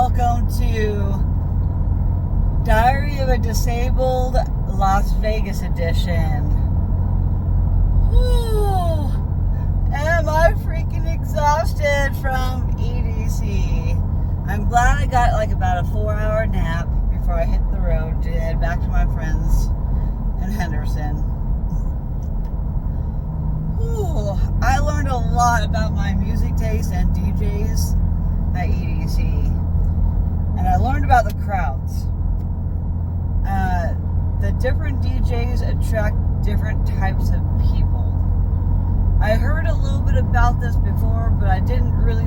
welcome to Diary of a Disbled Las Vegas edition. Whew. Am I freaking exhausted from EDC? I'm glad I got like about a 4-hour nap before I hit the road to head back to my friends in Henderson. Whew. I learned a lot about my music taste and DJs at EDC, and I learned about the crowds. The different DJs attract different types of people. I heard a little bit about this before, but I didn't really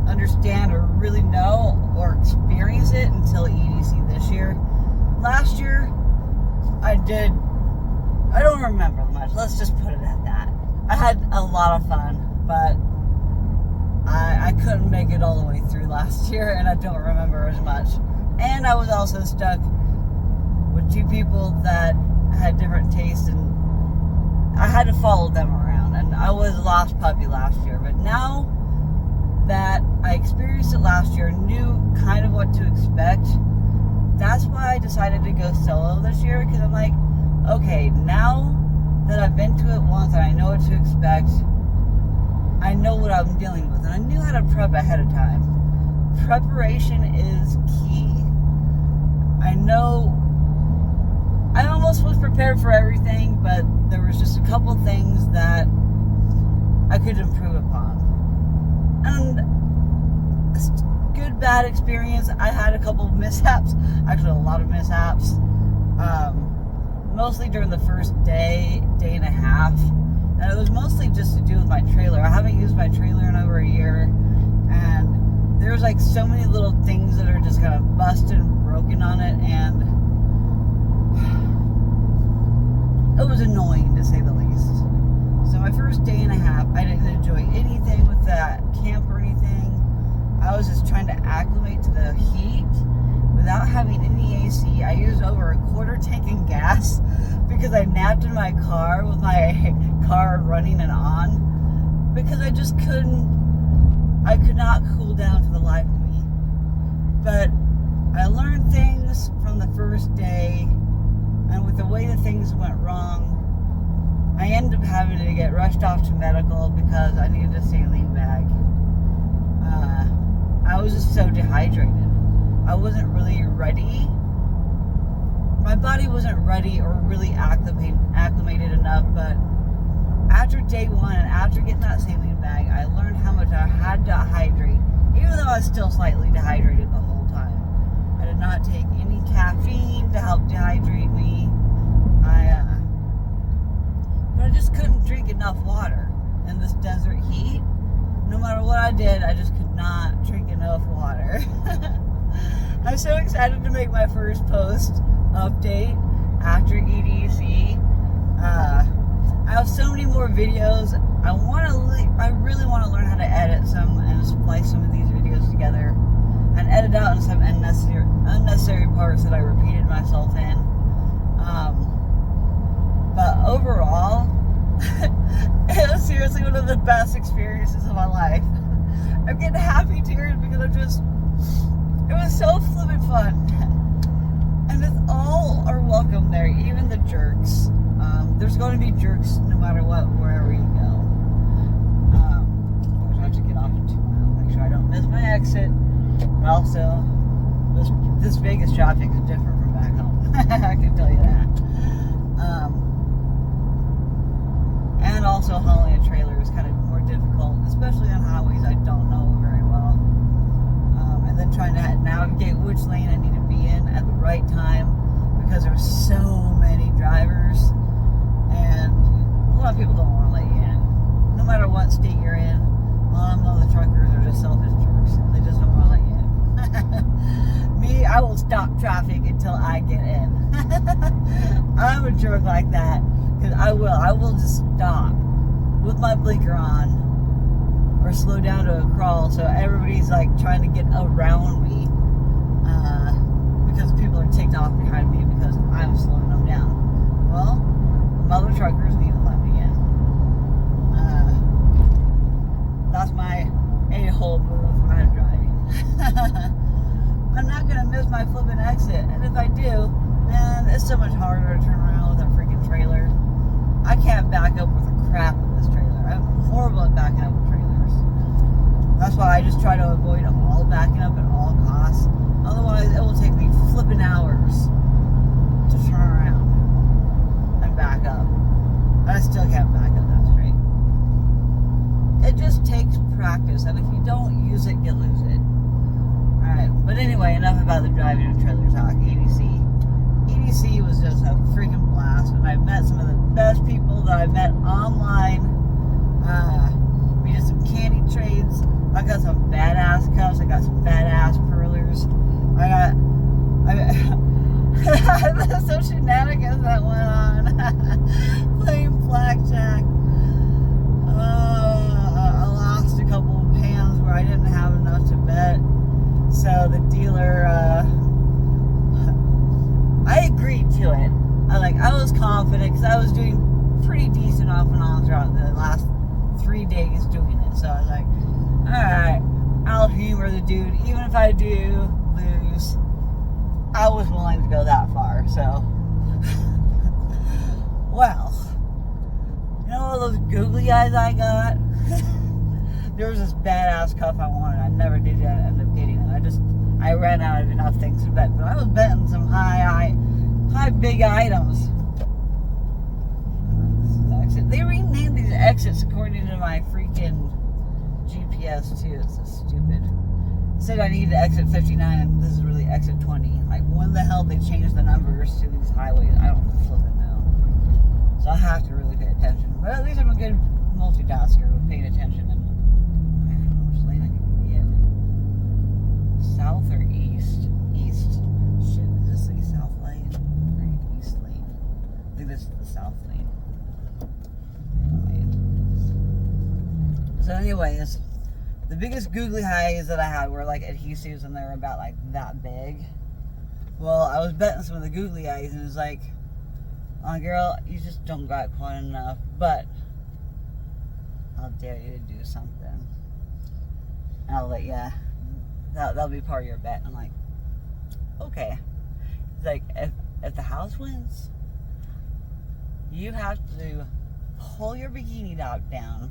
understand or really know or experience it until EDC this year. Last year, I don't remember much. Let's just put it at that. I had a lot of fun, but I couldn't make it all the way through last year, and I don't remember as much. And I was also stuck with two people that had different tastes, and I had to follow them around, and I was a lost puppy last year. But now that I experienced it last year, knew kind of what to expect, that's why I decided to go solo this year, because I'm like, okay, now that I've been to it once and I know what to expect, I know what I'm dealing with, and I knew how to prep ahead of time. Preparation is key. I know I almost was prepared for everything, but there was just a couple things that I could improve upon. And good, bad experience. I had a couple of mishaps, actually a lot of mishaps, mostly during the first day and a half. And it was mostly just to do with my trailer. I haven't used my trailer in over a year, and there's so many little things that are just kind of busted and broken on it, and it was annoying to say the least. So my first day and a half, I didn't enjoy anything with that camp or anything. I was just trying to acclimate to the heat without having any AC. I used over a quarter tank in gas because I napped in my car with my car running and on, because I just could not cool down for the life of me. But I learned things from the first day, and with the way that things went wrong, I ended up having to get rushed off to medical because I needed a saline bag. I was just so dehydrated. I wasn't really ready. My body wasn't ready or really acclimated enough, but after day one and after getting that saline bag, I learned how much I had to hydrate, even though I was still slightly dehydrated the whole time. I did not take any caffeine to help dehydrate me. But I just couldn't drink enough water in this desert heat. No matter what I did, I just could not drink enough water. I'm so excited to make my first post update after EDC. I have so many more videos. I really want to learn how to edit some and splice some of these videos together and edit out some unnecessary parts that I repeated myself in. But overall, it was seriously one of the best experiences of my life. I'm getting happy tears because it was so flippin' fun. And it's all are welcome there, even the jerks. There's going to be jerks no matter what, wherever you go. I have to get off at 2 miles, make sure I don't miss my exit. But also, this Vegas traffic is different from back home. I can tell you that. And also hauling a trailer is kind of more difficult, especially on highways I don't know very well. And then trying to navigate which lane I need to be in at the right time, because there's so many drivers, and a lot of people don't want to let you in. No matter what state you're in, a lot of the truckers are just selfish jerks, and they just don't want to let you in. Me, I will stop traffic until I get in. I'm a jerk like that, because I will just stop with my blinker on or slow down to a crawl, so everybody's trying to get around me, because people are ticked off behind me because I'm slowing them down. Well, other truckers need to let me in. That's my a-hole move when I'm driving. I'm not going to miss my flipping exit. And if I do, man, it's so much harder to turn around with a freaking trailer. I can't back up with the crap of this trailer. I'm horrible at backing up with trailers. That's why I just try to avoid all backing up at all costs. Otherwise, it will take me flipping hours to turn around and back up. And I still can't back up that straight. It just takes practice, and if you don't use it, you lose it. Alright, but anyway, enough about the driving and trailer talk. EDC. EDC was just a freaking blast, and I met some of the best people that I met online. We did some candy trades. I got some badass cups. I got some badass perlers. There's some shenanigans that went on. Playing blackjack. I lost a couple of hands where I didn't have enough to bet. So the dealer, I agreed to it. I was confident because I was doing pretty decent off and on throughout the last 3 days doing it. So I was like, alright, I'll humor the dude. Even if I do lose, I was willing to go that far. So, well, you know all those googly eyes I got? There was this badass cup I wanted. I never did end up getting it. I ran out of enough things to bet. But I was betting some high big items. This is the exit. They renamed these exits according to my freaking GPS too. It's so stupid. It said I needed exit 59 and this is really exit 20. Like, when the hell they changed the numbers to these highways? I don't flipping know. So I have to really pay attention. But at least I'm a good multitasker with paying attention. And which lane I can be in? South or east? East. Shit, is this the south lane or east lane? I think this is the south lane. So anyways, the biggest googly eyes that I had were like adhesives, and they were about like that big. Well, I was betting some of the googly eyes, and it was like, oh girl, you just don't got quite enough, but I'll dare you to do something. I'll let you, that'll be part of your bet. I'm like, okay. It's like, if the house wins, you have to pull your bikini top down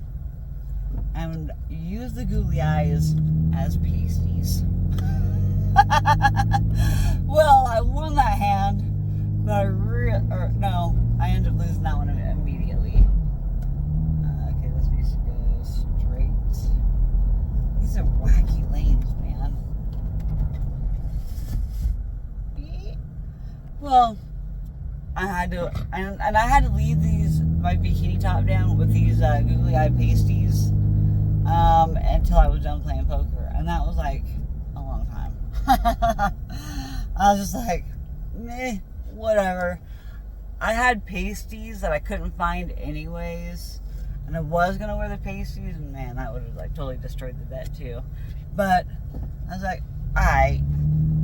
and use the googly eyes as pasties. Well, I won that hand, but I ended up losing that one immediately. Okay, this needs to go straight. These are wacky lanes, man. Well, I had to, and I had to leave my bikini top down with these googly eye pasties until I was done playing poker, and that was like a long time. I was just like, meh, whatever. I had pasties that I couldn't find anyways, and I was gonna wear the pasties, and man, that would have like totally destroyed the bet too. But I was like, alright,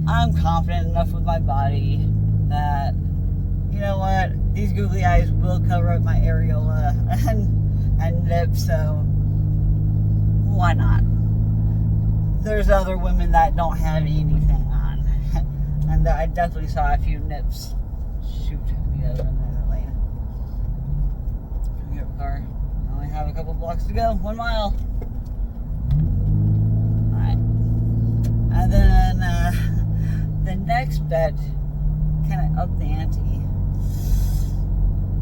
I'm confident enough with my body that, you know what, these googly eyes will cover up my areola and lips, so why not? There's other women that don't have anything on, and I definitely saw a few nips shoot the other lane. Come here, car. I only have a couple blocks to go. 1 mile. Alright. And then the next bet kind of upped the ante.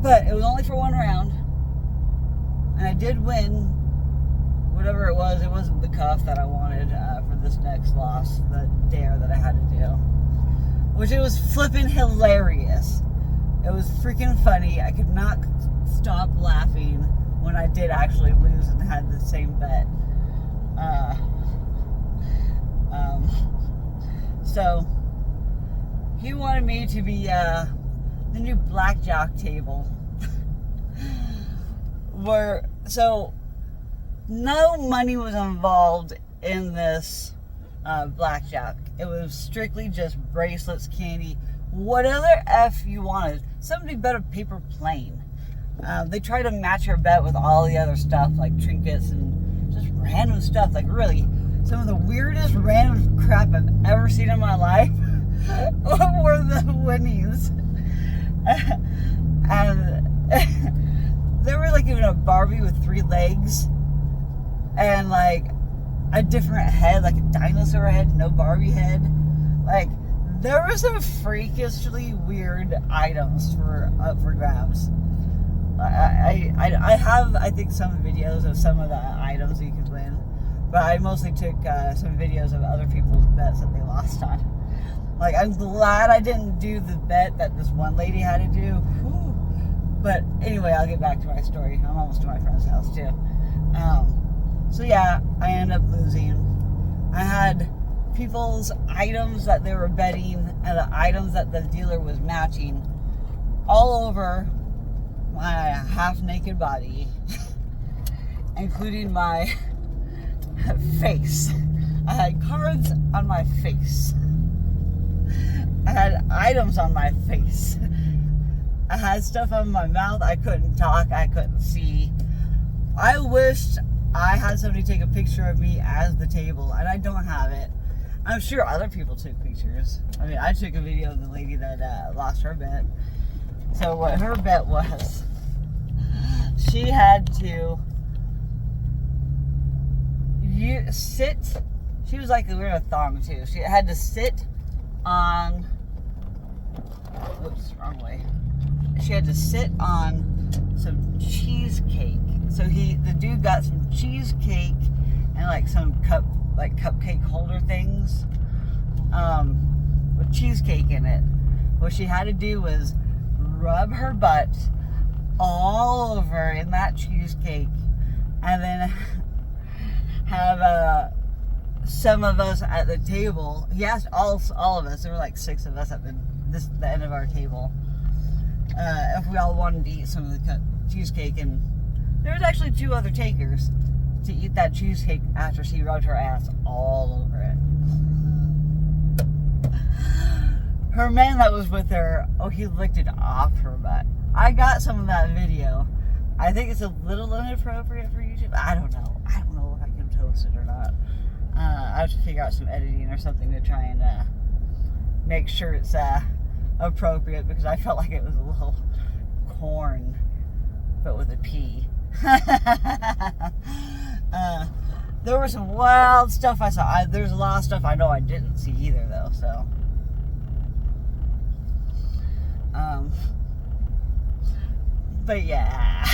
But it was only for 1 round. And I did win whatever it was. It wasn't the cuff that I wanted for this next loss, the dare that I had to do. Which it was flipping hilarious. It was freaking funny. I could not stop laughing when I did actually lose and had the same bet. So he wanted me to be the new blackjack table. So no money was involved in this blackjack. It was strictly just bracelets, candy, whatever F you wanted. Somebody bet a paper plane. They try to match your bet with all the other stuff like trinkets and just random stuff. Like really, some of the weirdest random crap I've ever seen in my life were the winnings. And there was like even a Barbie with 3 legs and like a different head, like a dinosaur head, no Barbie head. Like, there were some freakishly weird items up for grabs. I have, I think, some videos of some of the items that you could win, but I mostly took some videos of other people's bets that they lost on. Like, I'm glad I didn't do the bet that this one lady had to do. Whew. But anyway, I'll get back to my story. I'm almost to my friend's house too. So yeah, I ended up losing. I had people's items that they were betting and the items that the dealer was matching all over my half-naked body, including my face. I had cards on my face. I had items on my face. I had stuff on my mouth. I couldn't talk. I couldn't see. I wished I had somebody take a picture of me as the table, and I don't have it. I'm sure other people took pictures. I mean, I took a video of the lady that lost her bet. So what her bet was, she had to sit. She was like wearing a thong too. She had to sit on. Oops, wrong way. She had to sit on some cheesecake. So the dude got some cheesecake and like some cupcake holder things, with cheesecake in it. What she had to do was rub her butt all over in that cheesecake, and then have some of us at the table. He asked all of us. There were like 6 of us at the end of our table. If we all wanted to eat some of the cheesecake, and there was actually 2 other takers to eat that cheesecake after she rubbed her ass all over it. Her man that was with her, he licked it off her butt. I got some of that video. I think it's a little inappropriate for YouTube. I don't know if I can post it or not. I have to figure out some editing or something to try and make sure it's appropriate, because I felt like it was a little corn, but with a P. There was some wild stuff I saw. There's a lot of stuff I know I didn't see either, though. So, but yeah,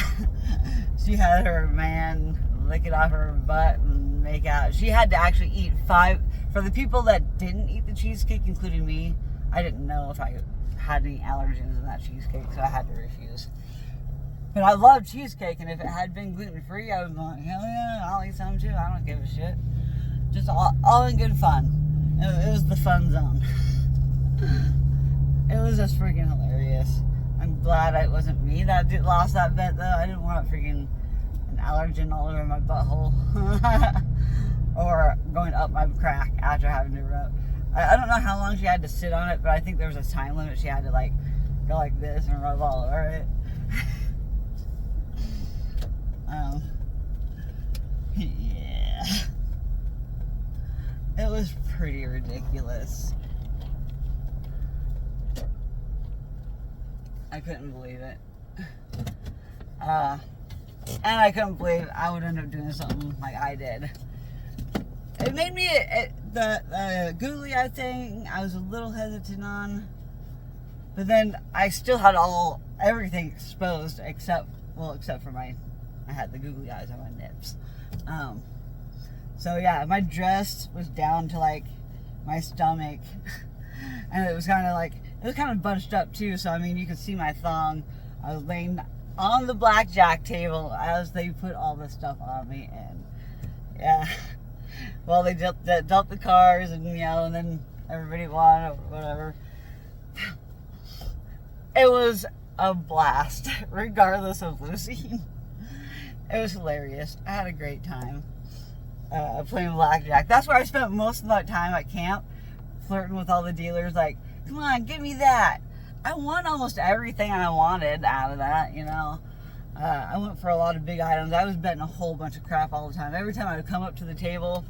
she had her man lick it off her butt and make out. She had to actually eat 5 for the people that didn't eat the cheesecake, including me. I didn't know if I had any allergens in that cheesecake, so I had to refuse. But I love cheesecake, and if it had been gluten-free, I was like, hell yeah, I'll eat some too. I don't give a shit. Just all in good fun. It was the fun zone. It was just freaking hilarious. I'm glad it wasn't me that lost that bet, though. I didn't want freaking an allergen all over my butthole. Or going up my crack after having to rub. I don't know how long she had to sit on it, but I think there was a time limit. She had to like go like this and rub all over it. Yeah. It was pretty ridiculous. I couldn't believe it. And I couldn't believe I would end up doing something like I did. It made me, the googly eye thing, I was a little hesitant on. But then I still had everything exposed except for I had the googly eyes on my nips. So yeah, my dress was down to like my stomach. And it was kind of bunched up too. So I mean, you could see my thong. I was laying on the blackjack table as they put all this stuff on me. And yeah, well, they dealt the cards, and and then everybody won or whatever. It was a blast, regardless of losing. It was hilarious. I had a great time playing blackjack. That's where I spent most of my time at camp, flirting with all the dealers. Like, come on, give me that. I won almost everything I wanted out of that, I went for a lot of big items. I was betting a whole bunch of crap all the time. Every time I would come up to the table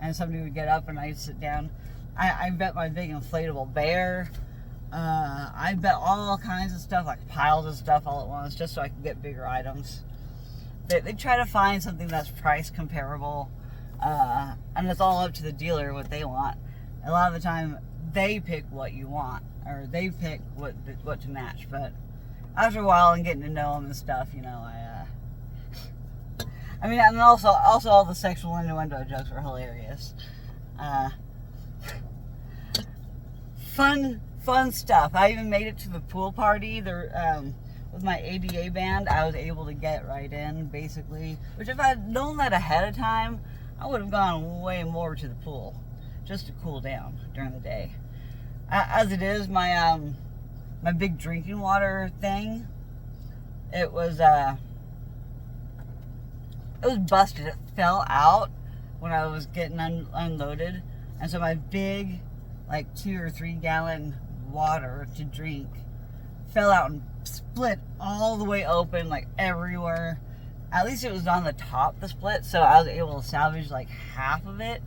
and somebody would get up and I'd sit down. I bet my big inflatable bear. I bet all kinds of stuff, like piles of stuff all at once, just so I could get bigger items. They try to find something that's price comparable, and it's all up to the dealer what they want. A lot of the time, they pick what you want, or they pick what to match. But after a while and getting to know them and stuff, you know, I mean, and also all the sexual innuendo jokes were hilarious. Fun stuff. I even made it to the pool party. There, with my ADA band, I was able to get right in, basically. Which, if I had known that ahead of time, I would have gone way more to the pool, just to cool down during the day. As it is, my big drinking water thing, it was busted. It fell out when I was getting unloaded, and so my big, like 2 or 3 gallon water to drink fell out and split all the way open, like everywhere. At least it was on the top, the split, so I was able to salvage like half of it.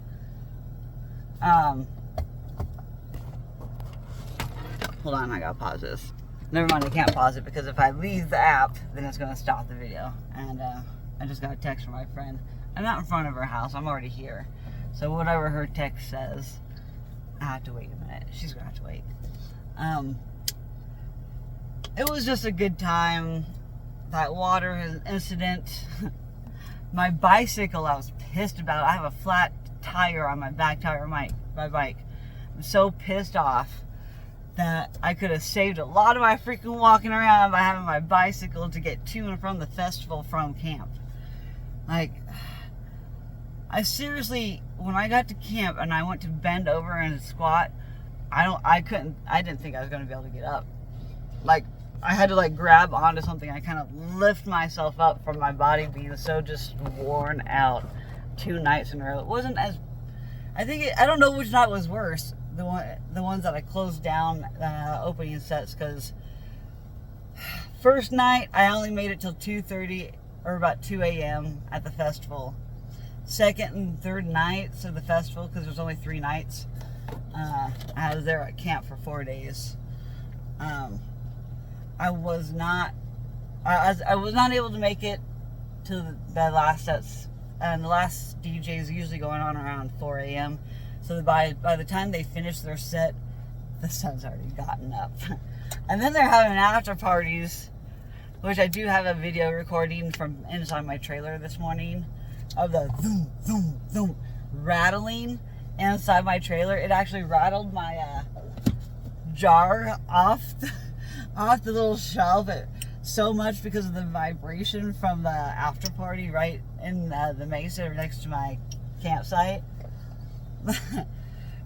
Hold on, I gotta pause this. Never mind, I can't pause it because if I leave the app, then it's gonna stop the video. And I just got a text from my friend. I'm not in front of her house, I'm already here. So whatever her text says, I have to wait a minute. She's gonna have to wait. It was just a good time. That water incident. My bicycle, I was pissed about. I have a flat tire on my back tire of my bike. I'm so pissed off that I could have saved a lot of my freaking walking around by having my bicycle to get to and from the festival from camp. Like, I seriously, when I got to camp and I went to bend over and squat, I didn't think I was going to be able to get up. Like, I had to like grab onto something. I kind of lift myself up from my body being so just worn out 2 nights in a row. It wasn't as, I don't know which night was worse. The ones that I closed down opening sets, because first night I only made it till 2:30 or about 2 a.m. at the festival. Second and third nights of the festival, because there's only 3 nights, I was there at camp for 4 days. I was not able to make it to the last sets, and the last DJ is usually going on around 4 a.m. So by the time they finish their set, the sun's already gotten up. And then they're having after parties, which I do have a video recording from inside my trailer this morning of the zoom, zoom, zoom rattling inside my trailer. It actually rattled my jar off the little shelf so much because of the vibration from the after party right in the mesa next to my campsite.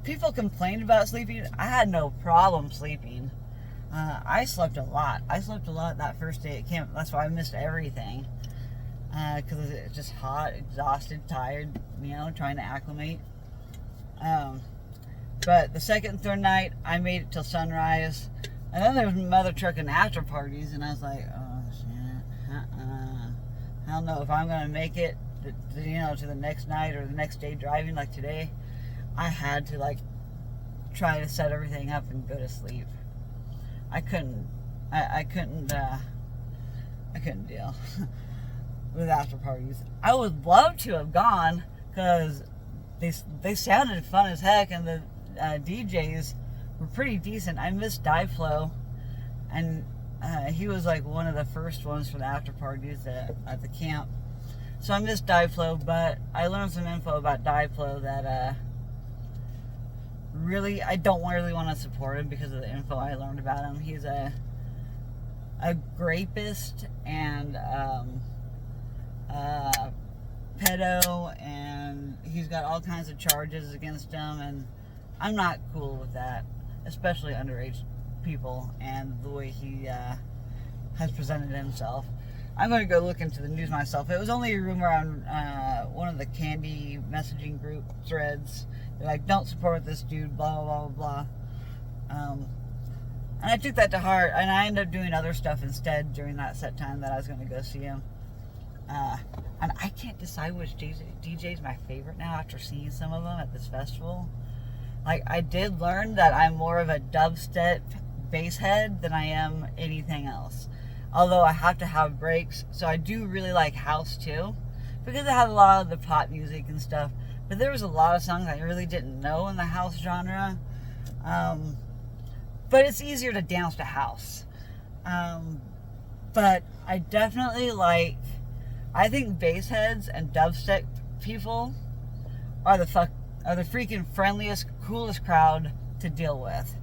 People complained about sleeping. I had no problem sleeping. I slept a lot. I slept a lot that first day at camp. That's why I missed everything. Because it's just hot, exhausted, tired, you know, trying to acclimate. But the second and third night, I made it till sunrise. And then there was mother trucking after parties, and I was like, oh shit, I don't know if I'm gonna make it, to the next night or the next day driving like today. I had to like try to set everything up and go to sleep. I couldn't deal with after parties. I would love to have gone because they sounded fun as heck, and the DJs were pretty decent. I missed Dive Flow, and he was like one of the first ones for the after parties at the camp. So I missed Dive Flow, but I learned some info about Dive Flow that really I don't really want to support him because of the info I learned about him. He's a rapist and pedo, and he's got all kinds of charges against him, and I'm not cool with that, especially underage people and the way he has presented himself. I'm going to go look into the news myself. It was only a rumor on one of the candy messaging group threads. They're like, don't support this dude, blah, blah, blah, blah. And I took that to heart, and I ended up doing other stuff instead during that set time that I was going to go see him. And I can't decide which DJ is my favorite now after seeing some of them at this festival. Like, I did learn that I'm more of a dubstep bass head than I am anything else. Although I have to have breaks, so I do really like house too, because it has a lot of the pop music and stuff. But there was a lot of songs I really didn't know in the house genre. But it's easier to dance to house. But I definitely like, I think bass heads and dubstep people are the freaking friendliest, coolest crowd to deal with.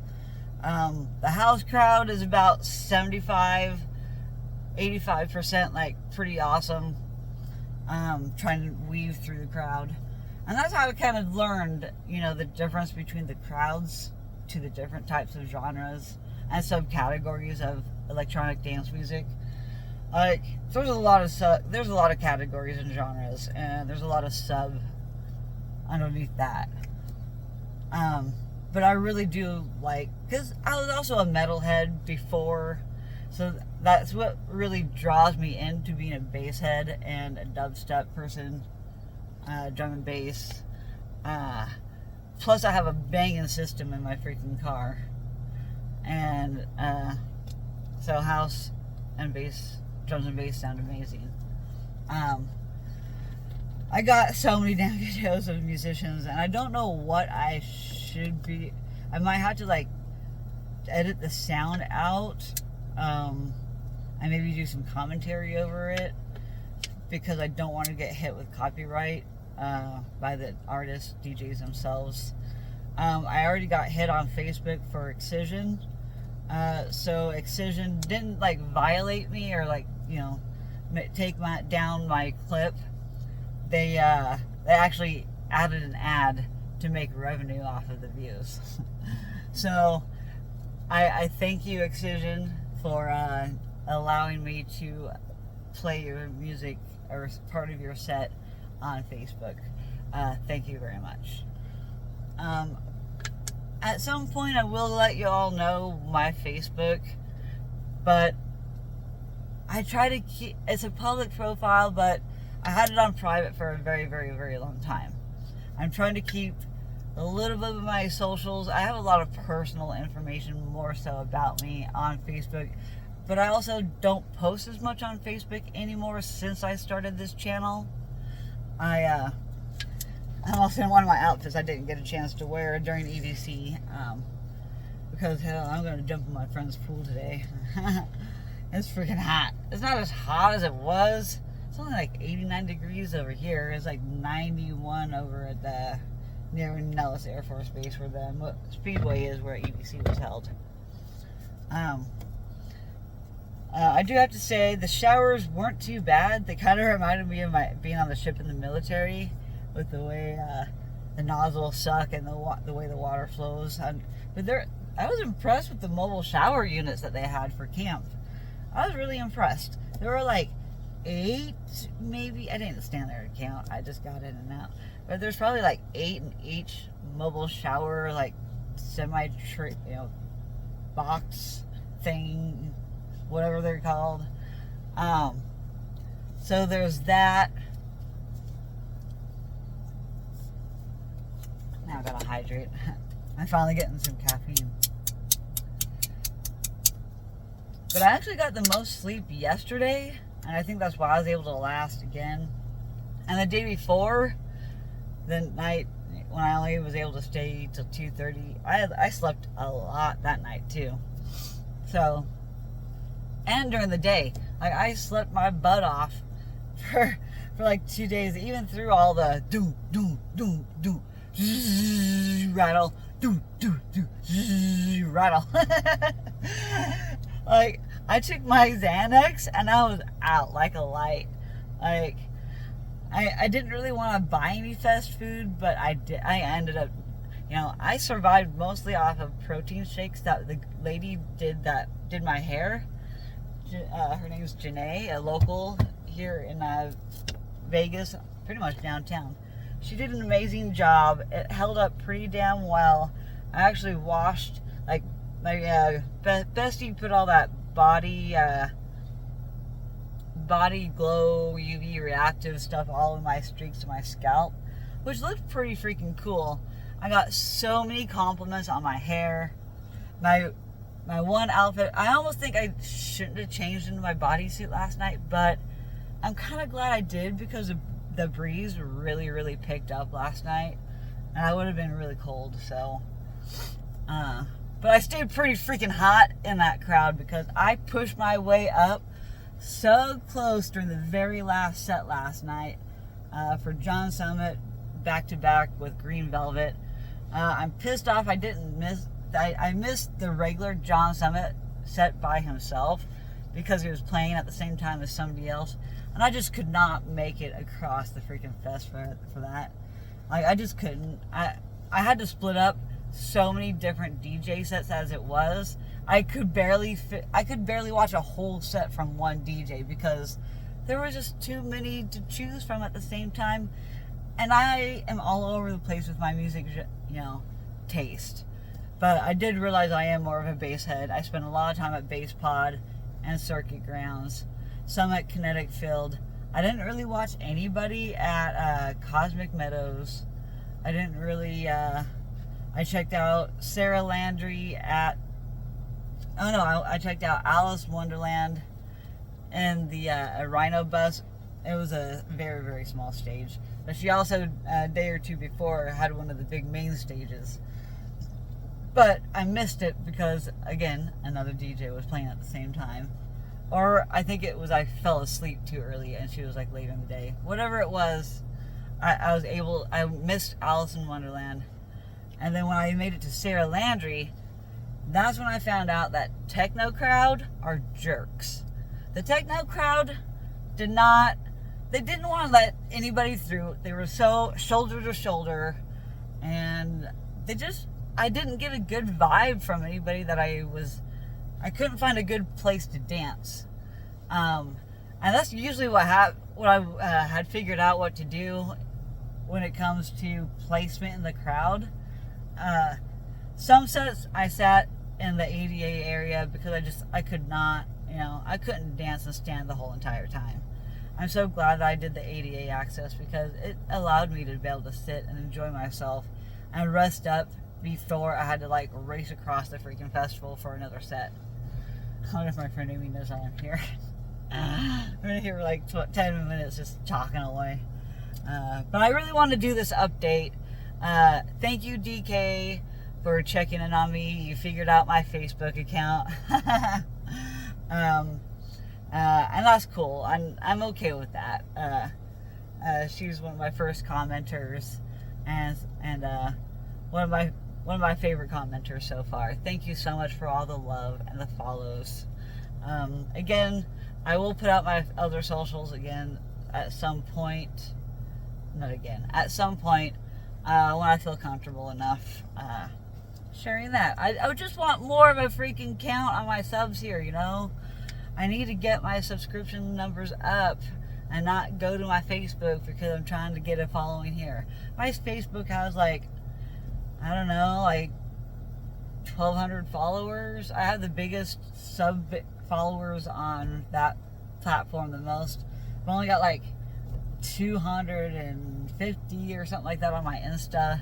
The house crowd is about 85% like pretty awesome. Trying to weave through the crowd. And that's how I kind of learned, you know, the difference between the crowds to the different types of genres and subcategories of electronic dance music. Like, there's a lot of categories and genres, and there's a lot of sub underneath that. But I really do like, because I was also a metalhead before, so that's what really draws me into being a bass head and a dubstep person, drum and bass. Plus, I have a banging system in my freaking car, and so house and bass, drums and bass sound amazing. I got so many damn videos of musicians, and I don't know what I should be. I might have to like edit the sound out, and maybe do some commentary over it, because I don't want to get hit with copyright by the artists, DJs themselves. I already got hit on Facebook for excision, so excision didn't like violate me or like, you know, take down my clip. They actually added an ad to make revenue off of the views. So I thank you, Excision, for allowing me to play your music or part of your set on Facebook. Thank you very much. At some point I will let you all know my Facebook, but I try to keep, it's a public profile, but I had it on private for a very, very, very long time. I'm trying to keep a little bit of my socials. I have a lot of personal information more so about me on Facebook, but I also don't post as much on Facebook anymore since I started this channel. I'm also in one of my outfits I didn't get a chance to wear during EDC, because hell, I'm going to jump in my friend's pool today. It's freaking hot. It's not as hot as it was. It's only like 89 degrees over here. It's like 91 over at the near Nellis Air Force Base, where the Speedway is, where EDC was held. I do have to say the showers weren't too bad. They kind of reminded me of my being on the ship in the military, with the way the nozzles suck and the way the water flows. But I was impressed with the mobile shower units that they had for camp. I was really impressed. There were like 8, maybe. I didn't stand there to count. I just got in and out. But there's probably like 8 in each mobile shower, like box thing, whatever they're called. So there's that. Now I gotta hydrate. I'm finally getting some caffeine. But I actually got the most sleep yesterday, and I think that's why I was able to last again. And the day before, the night when I only was able to stay till 2:30, I slept a lot that night too. So, and during the day, like I slept my butt off for like 2 days, even through all the do rattle, do rattle. Like, I took my Xanax and I was out like a light. Like, I didn't really want to buy any fast food, but I ended up, you know, I survived mostly off of protein shakes that the lady did my hair. Her name's Janae, a local here in Vegas, pretty much downtown. She did an amazing job. It held up pretty damn well. I actually washed, like, my bestie put all that body body glow UV reactive stuff all in my streaks to my scalp, which looked pretty freaking cool. I got so many compliments on my hair. My one outfit, I almost think I shouldn't have changed into my bodysuit last night, but I'm kind of glad I did because the breeze really, really picked up last night, and I would have been really cold, so... but I stayed pretty freaking hot in that crowd because I pushed my way up so close during the very last set last night for John Summit, back-to-back with Green Velvet. I'm pissed off I missed the regular John Summit set by himself because he was playing at the same time as somebody else, and I just could not make it across the freaking fest for that. Like, I just couldn't. I had to split up so many different DJ sets as it was. I could barely watch a whole set from one DJ because there was just too many to choose from at the same time, and I am all over the place with my music, taste. But I did realize I am more of a bass head. I spend a lot of time at Bass Pod and Circuit Grounds, some at Kinetic Field. I didn't really watch anybody at Cosmic Meadows. I didn't really, I checked out Sarah Landry at, I checked out Alice Wonderland and the Rhino Bus. It was a very, very small stage. But she also, a day or two before, had one of the big main stages. But I missed it because, again, another DJ was playing at the same time. Or I think it was I fell asleep too early and she was like late in the day. Whatever it was, I missed Alice in Wonderland. And then when I made it to Sarah Landry, that's when I found out that techno crowd are jerks. The techno crowd didn't want to let anybody through. They were so shoulder to shoulder, and I didn't get a good vibe from anybody that I couldn't find a good place to dance. And that's usually what I had figured out what to do when it comes to placement in the crowd. Some sets I sat in the ADA area because I could not, I couldn't dance and stand the whole entire time. I'm so glad that I did the ADA access because it allowed me to be able to sit and enjoy myself and rest up before I had to race across the freaking festival for another set. I wonder if my friend Amy knows I'm here. I'm gonna hear 10 minutes just talking away. But I really want to do this update. Thank you, DK, for checking in on me. You figured out my Facebook account. And that's cool. I'm okay with that. She was one of my first commenters, and one of my favorite commenters so far. Thank you so much for all the love and the follows. Again, I will put out my other socials again at some point. Not again. At some point, when I feel comfortable enough sharing that. I would just want more of a freaking count on my subs here, I need to get my subscription numbers up and not go to my Facebook because I'm trying to get a following here. My Facebook has 1,200 followers. I have the biggest sub followers on that platform the most. I've only got 250 or something like that on my Insta.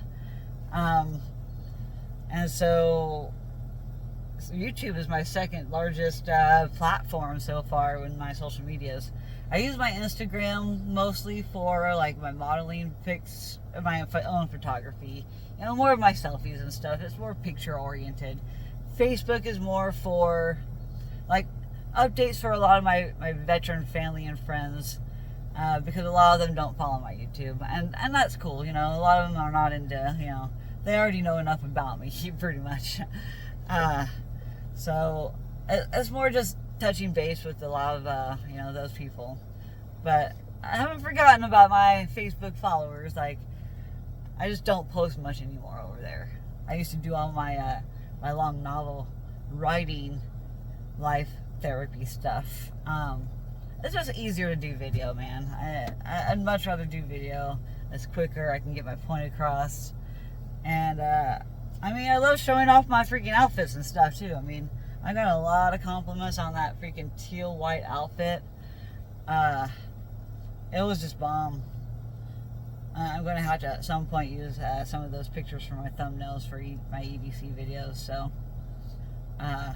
And so YouTube is my second largest platform so far in my social medias. I use my Instagram mostly for my modeling pics, my own photography, more of my selfies and stuff. It's more picture oriented. Facebook is more for updates for a lot of my veteran family and friends, because a lot of them don't follow my YouTube, and that's cool. A lot of them are not into, they already know enough about me pretty much. So it's more just touching base with a lot of those people. But I haven't forgotten about my Facebook followers. I just don't post much anymore over there. I used to do all my my long novel writing, life therapy stuff. It's just easier to do video, man. I'd much rather do video. It's quicker. I can get my point across. And I love showing off my freaking outfits and stuff too. I got a lot of compliments on that freaking teal white outfit. It was just bomb. I'm going to have to at some point use some of those pictures for my thumbnails for my EDC videos. So I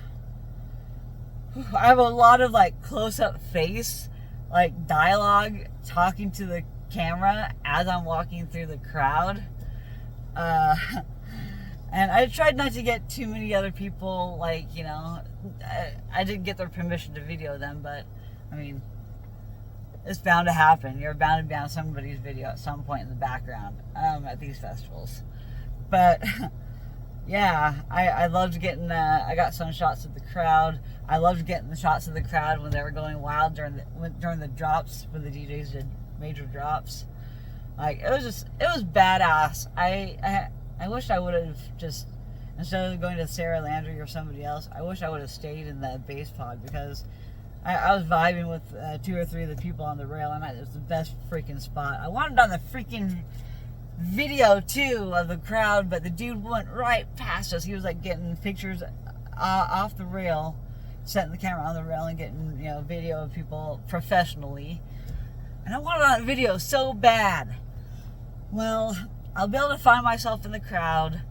have a lot of like close-up face, like dialogue, talking to the camera as I'm walking through the crowd. And I tried not to get too many other people, like, you know, I didn't get their permission to video them, but I mean, it's bound to happen. You're bound to be on somebody's video at some point in the background at these festivals. But yeah, I loved getting, I got some shots of the crowd. I loved getting the shots of the crowd when they were going wild during the drops, when the DJs did major drops. Like, it was badass. I wish I would have just, instead of going to Sarah Landry or somebody else, I wish I would have stayed in the bass pod, because I was vibing with 2 or 3 of the people on the rail, and it was the best freaking spot. I wanted on the freaking video too of the crowd, but the dude went right past us. He was like getting pictures off the rail, setting the camera on the rail and getting, you know, video of people professionally. And I wanted on video so bad. Well, I'll be able to find myself in the crowd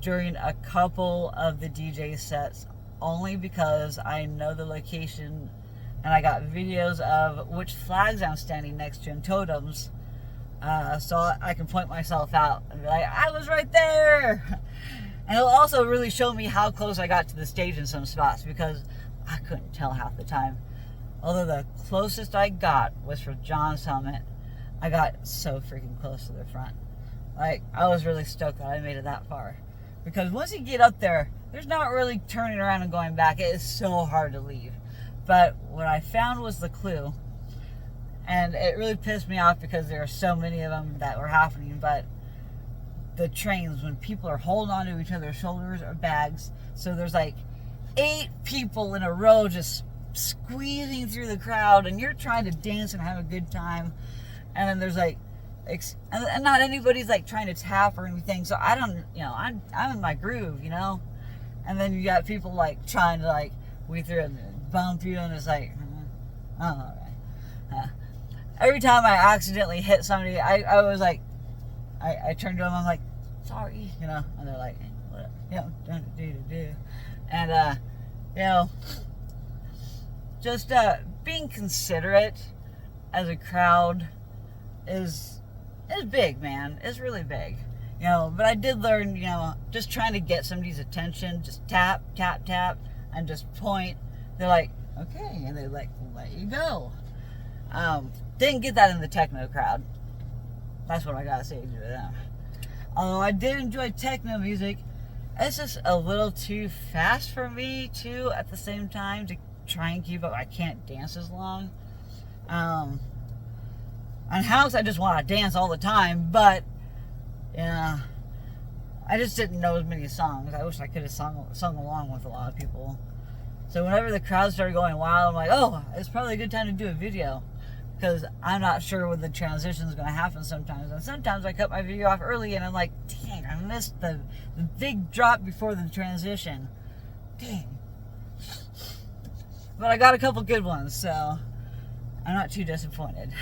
during a couple of the DJ sets, only because I know the location and I got videos of which flags I'm standing next to and totems, so I can point myself out and be like, I was right there. And it'll also really show me how close I got to the stage in some spots, because I couldn't tell half the time. Although the closest I got was for John's helmet. I got so freaking close to the front. Like, I was really stoked that I made it that far. Because once you get up there, there's not really turning around and going back. It is so hard to leave. But what I found was the clue. And it really pissed me off because there are so many of them that were happening. But the trains, when people are holding on to each other's shoulders or bags, so there's like 8 people in a row just squeezing through the crowd, and you're trying to dance and have a good time. And then there's like, and not anybody's like trying to tap or anything, so I don't, you know, I'm in my groove, you know. And then you got people like trying to like weave through and bump you, and it's like, oh, okay. Every time I accidentally hit somebody, I was like, I turned to them, I'm like, sorry, you know, and they're like, what, you know, do. And you know, just being considerate as a crowd is big, man. It's really big, you know. But I did learn, you know, just trying to get somebody's attention, just tap, tap, tap, and just point. They're like, okay, and they like let you go. Didn't get that in the techno crowd. That's what I gotta say to them. Although I did enjoy techno music, it's just a little too fast for me too. At the same time, to try and keep up, I can't dance as long. On house, I just want to dance all the time, but yeah, I just didn't know as many songs. I wish I could have sung along with a lot of people. So whenever the crowd started going wild, I'm like, oh, it's probably a good time to do a video, because I'm not sure when the transition is going to happen sometimes. And sometimes I cut my video off early, and I'm like, dang, I missed the big drop before the transition. Dang. But I got a couple good ones, so I'm not too disappointed.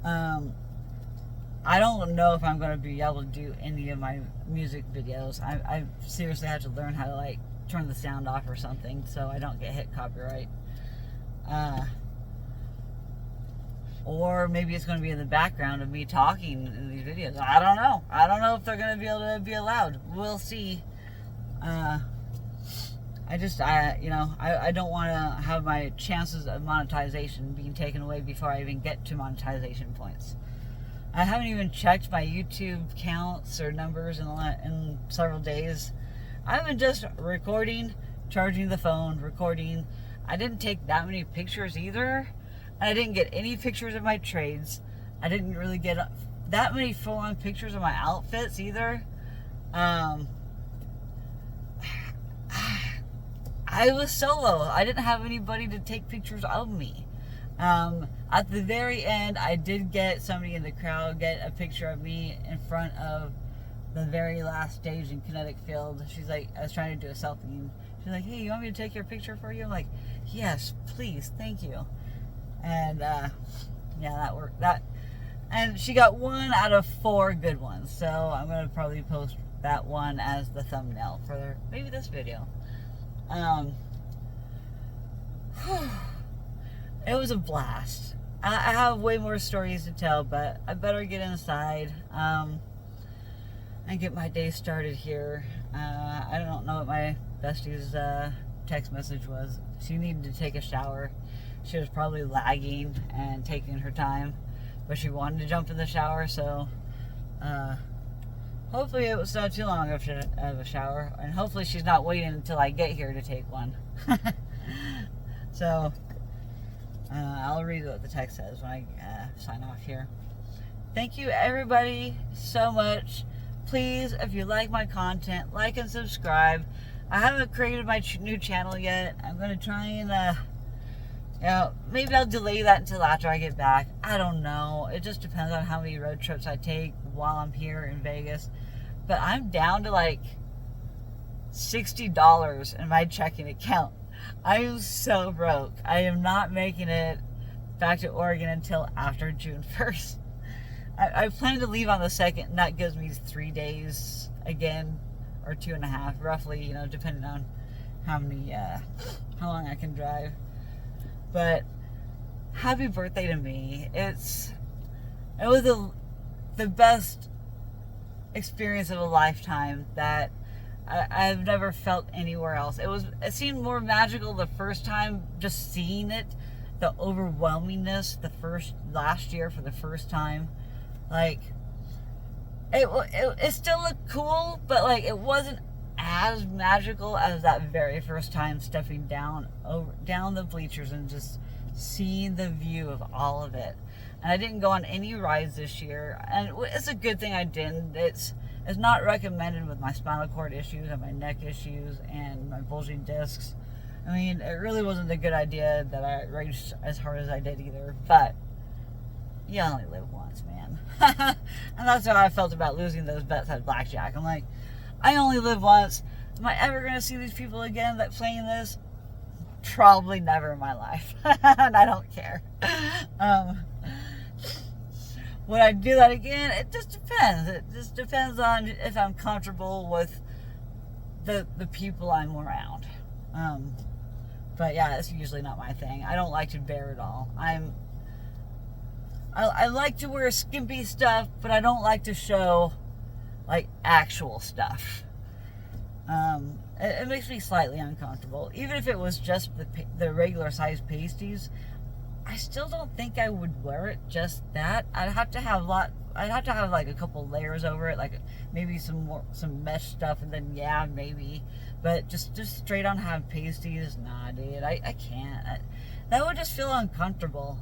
I don't know if I'm going to be able to do any of my music videos. I seriously have to learn how to like turn the sound off or something so I don't get hit copyright. Or maybe it's going to be in the background of me talking in these videos. I don't know. I don't know if they're going to be able to be allowed. We'll see. You know, I don't want to have my chances of monetization being taken away before I even get to monetization points. I haven't even checked my YouTube counts or numbers in several days. I've been just recording, charging the phone, recording. I didn't take that many pictures either. I didn't get any pictures of my trades. I didn't really get that many full-on pictures of my outfits either. I was solo. I didn't have anybody to take pictures of me. At the very end, I did get somebody in the crowd get a picture of me in front of the very last stage in Kinetic Field. She's like, I was trying to do a selfie, and she's like, hey, you want me to take your picture for you? I'm like, yes, please, thank you. And yeah, that worked. And she got 1 out of 4 good ones. So I'm gonna probably post that one as the thumbnail for maybe this video. It was a blast. I have way more stories to tell, but I better get inside and get my day started here. I don't know what my bestie's text message was. She needed to take a shower. She was probably lagging and taking her time, but she wanted to jump in the shower, so hopefully it was not too long of a shower, and hopefully she's not waiting until I get here to take one. So I'll read what the text says when I sign off here. Thank you everybody so much. Please, if you like my content, like and subscribe. I haven't created my new channel yet. I'm going to try and maybe I'll delay that until after I get back. I don't know. It just depends on how many road trips I take while I'm here in Vegas. But I'm down to like $60 in my checking account. I am so broke. I am not making it back to Oregon until after June 1st. I plan to leave on the 2nd, and that gives me 3 days again, or 2.5, roughly, you know, depending on how long I can drive. But happy birthday to me. It was the best experience of a lifetime that I've never felt anywhere else. It seemed more magical the first time, just seeing it, the overwhelmingness last year for the first time. Like, it still looked cool, but like it wasn't as magical as that very first time stepping down the bleachers and just seeing the view of all of it. And I didn't go on any rides this year, and it's a good thing I didn't. It's not recommended with my spinal cord issues and my neck issues and my bulging discs. I mean, it really wasn't a good idea that I raged as hard as I did either, but you only live once, man. And that's how I felt about losing those bets at blackjack. I'm like, I only live once. Am I ever going to see these people again that playing this? Probably never in my life. And I don't care. Would I do that again? It just depends. It just depends on if I'm comfortable with the people I'm around. But yeah, it's usually not my thing. I don't like to bear it all. I like to wear skimpy stuff, but I don't like to show like actual stuff. It makes me slightly uncomfortable. Even if it was just the regular size pasties, I still don't think I would wear it just that. I'd have to have like a couple layers over it, like maybe some mesh stuff, and then yeah, maybe. But just straight on have pasties, nah, dude, I can't. That would just feel uncomfortable.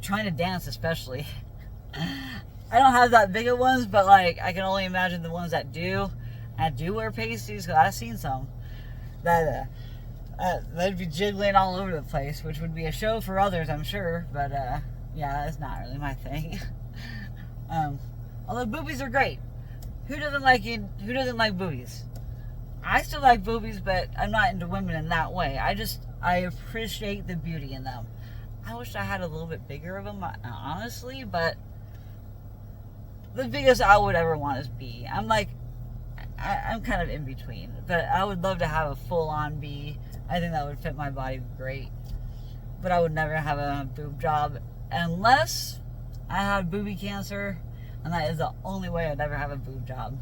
Trying to dance especially. I don't have that big of ones, but like I can only imagine the ones that do. I do wear pasties because I've seen some that they'd be jiggling all over the place, which would be a show for others, I'm sure. But yeah, it's not really my thing. Although boobies are great. Who doesn't like boobies? I still like boobies, but I'm not into women in that way. I appreciate the beauty in them. I wish I had a little bit bigger of them, honestly, but the biggest I would ever want is B. I'm kind of in between, but I would love to have a full-on B. I think that would fit my body great, but I would never have a boob job unless I had booby cancer, and that is the only way I'd ever have a boob job.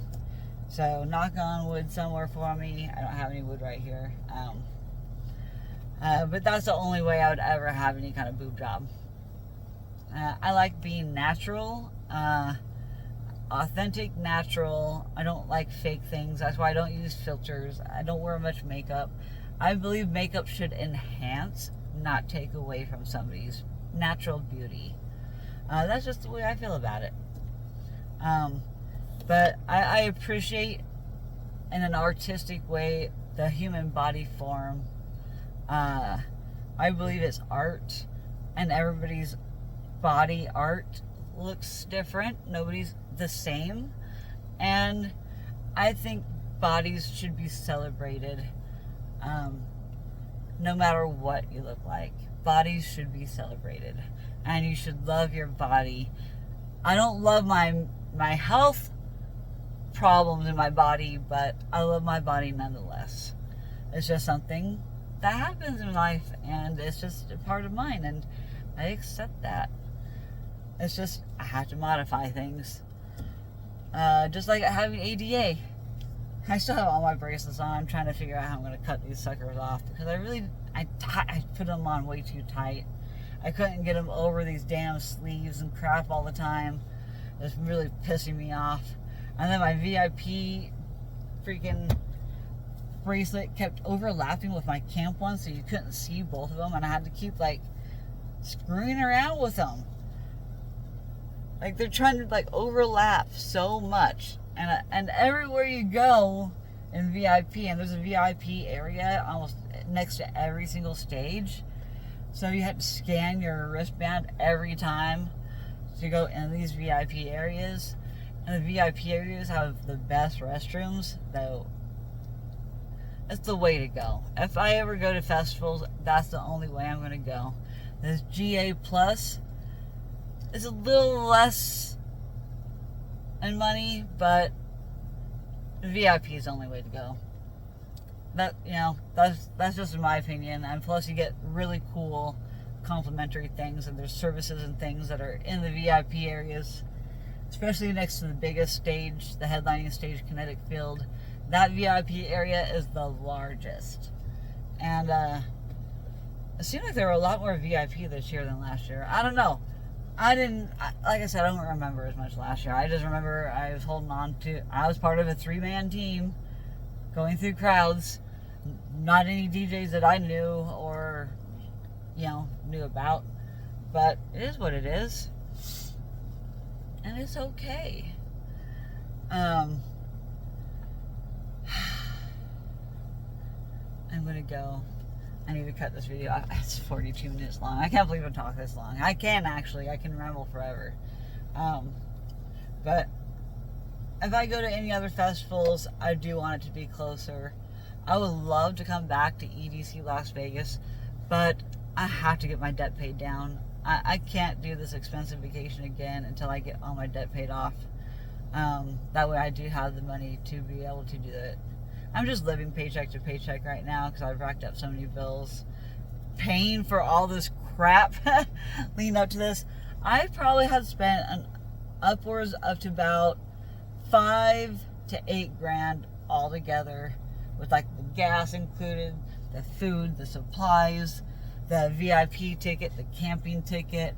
So knock on wood somewhere for me. I don't have any wood right here. But that's the only way I would ever have any kind of boob job. I like being natural, authentic, natural. I don't like fake things. That's why I don't use filters. I don't wear much makeup. I believe makeup should enhance, not take away from somebody's natural beauty. That's just the way I feel about it. But I appreciate, in an artistic way, the human body form. I believe it's art, and everybody's body art looks different. Nobody's the same, and I think bodies should be celebrated, no matter what you look like. bodies should be celebrated, and you should love your body. I don't love my health problems in my body, but I love my body nonetheless. It's just something that happens in life, and it's just a part of mine, and I accept that. It's just, I have to modify things. Just like having ADA. I still have all my bracelets on. I'm trying to figure out how I'm going to cut these suckers off, because I put them on way too tight. I couldn't get them over these damn sleeves and crap all the time. It's really pissing me off. And then my VIP freaking bracelet kept overlapping with my camp one, so you couldn't see both of them, and I had to keep like screwing around with them. Like, they're trying to like overlap so much, and everywhere you go in VIP, and there's a VIP area almost next to every single stage, so you have to scan your wristband every time to go in these VIP areas. And the VIP areas have the best restrooms, though. It's the way to go. If I ever go to festivals, that's the only way I'm going to go. This GA Plus is a little less in money, but VIP is the only way to go. That's just in my opinion. And plus, you get really cool complimentary things, and there's services and things that are in the VIP areas, especially next to the biggest stage, the headlining stage, Kinetic Field. That VIP area is the largest. And it seemed like there were a lot more VIP this year than last year. I don't know. Like I said, I don't remember as much last year. I just remember I was holding on to, I was part of a 3-man team going through crowds. Not any DJs that I knew or, knew about. But it is what it is. And it's okay. I'm gonna go. I need to cut this video. It's 42 minutes long. I can't believe I talk this long. I can ramble forever. But if I go to any other festivals, I do want it to be closer. I would love to come back to EDC Las Vegas, but I have to get my debt paid down. I can't do this expensive vacation again until I get all my debt paid off. That way I do have the money to be able to do it. I'm just living paycheck to paycheck right now because I've racked up so many bills. Paying for all this crap leading up to this. I probably had spent upwards up to about $5 to $8 grand altogether, with like the gas included, the food, the supplies, the VIP ticket, the camping ticket.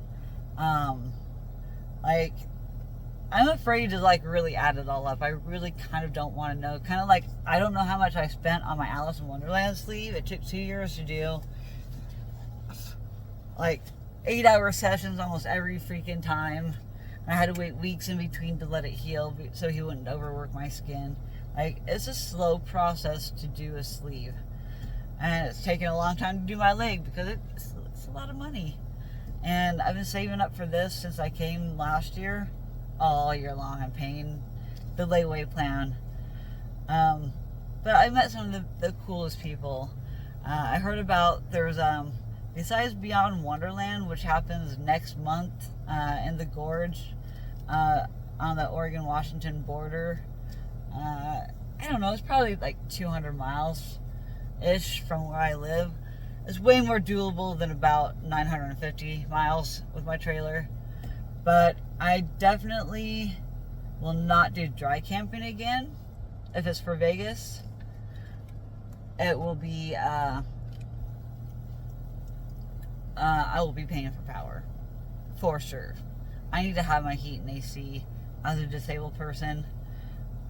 I'm afraid to really add it all up. I really kind of don't want to know. Kind of like, I don't know how much I spent on my Alice in Wonderland sleeve. It took 2 years to do. 8-hour sessions almost every freaking time. And I had to wait weeks in between to let it heal so he wouldn't overwork my skin. It's a slow process to do a sleeve. And it's taken a long time to do my leg because it's a lot of money. And I've been saving up for this since I came last year. All year long I'm paying the layaway plan. But I met some of the coolest people. I heard about there's besides Beyond Wonderland, which happens next month in the Gorge on the Oregon-Washington border. I don't know, it's probably 200 miles ish from where I live. It's way more doable than about 950 miles with my trailer. But I definitely will not do dry camping again. If it's for Vegas, it will be, I will be paying for power. For sure. I need to have my heat and AC as a disabled person.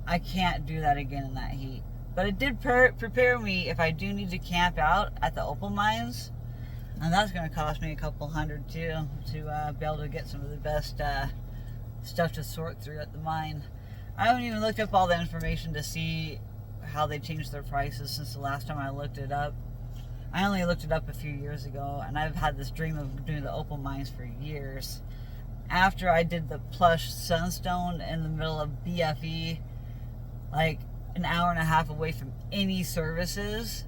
I can't do that again in that heat. But it did prepare me if I do need to camp out at the opal mines. And that's going to cost me a couple $100 too, to be able to get some of the best stuff to sort through at the mine. I haven't even looked up all the information to see how they changed their prices since the last time I looked it up. I only looked it up a few years ago, and I've had this dream of doing the opal mines for years. After I did the plush sunstone in the middle of BFE, an hour and a half away from any services,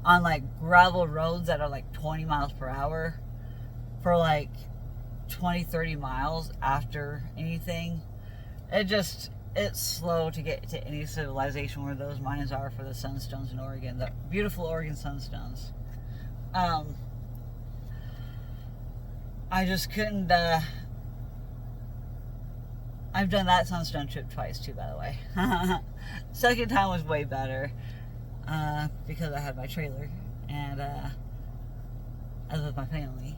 on gravel roads that are 20 miles per hour, for like 20-30 miles after anything. It's slow to get to any civilization where those mines are for the sunstones in Oregon, the beautiful Oregon sunstones. I just couldn't. I've done that sunstone trip twice too, by the way. Second time was way better because I had my trailer and I was with my family,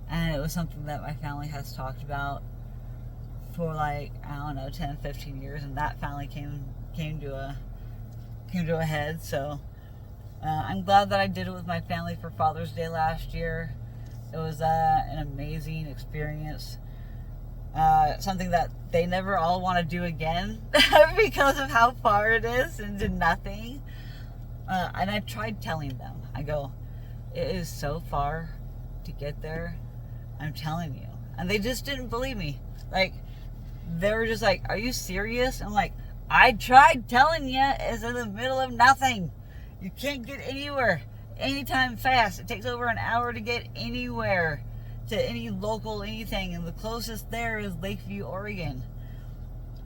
and it was something that my family has talked about for like, I don't know, 10-15 years, and that finally came to a head. So I'm glad that I did it with my family for Father's Day last year. It was an amazing experience. Something that they never all want to do again because of how far it is into nothing. And I tried telling them, I go, it is so far to get there, I'm telling you. And they just didn't believe me. Like, they were just like, are you serious? I'm like, I tried telling you, it's in the middle of nothing. You can't get anywhere anytime fast. It takes over an hour to get anywhere, to any local anything, and the closest there is Lakeview, Oregon.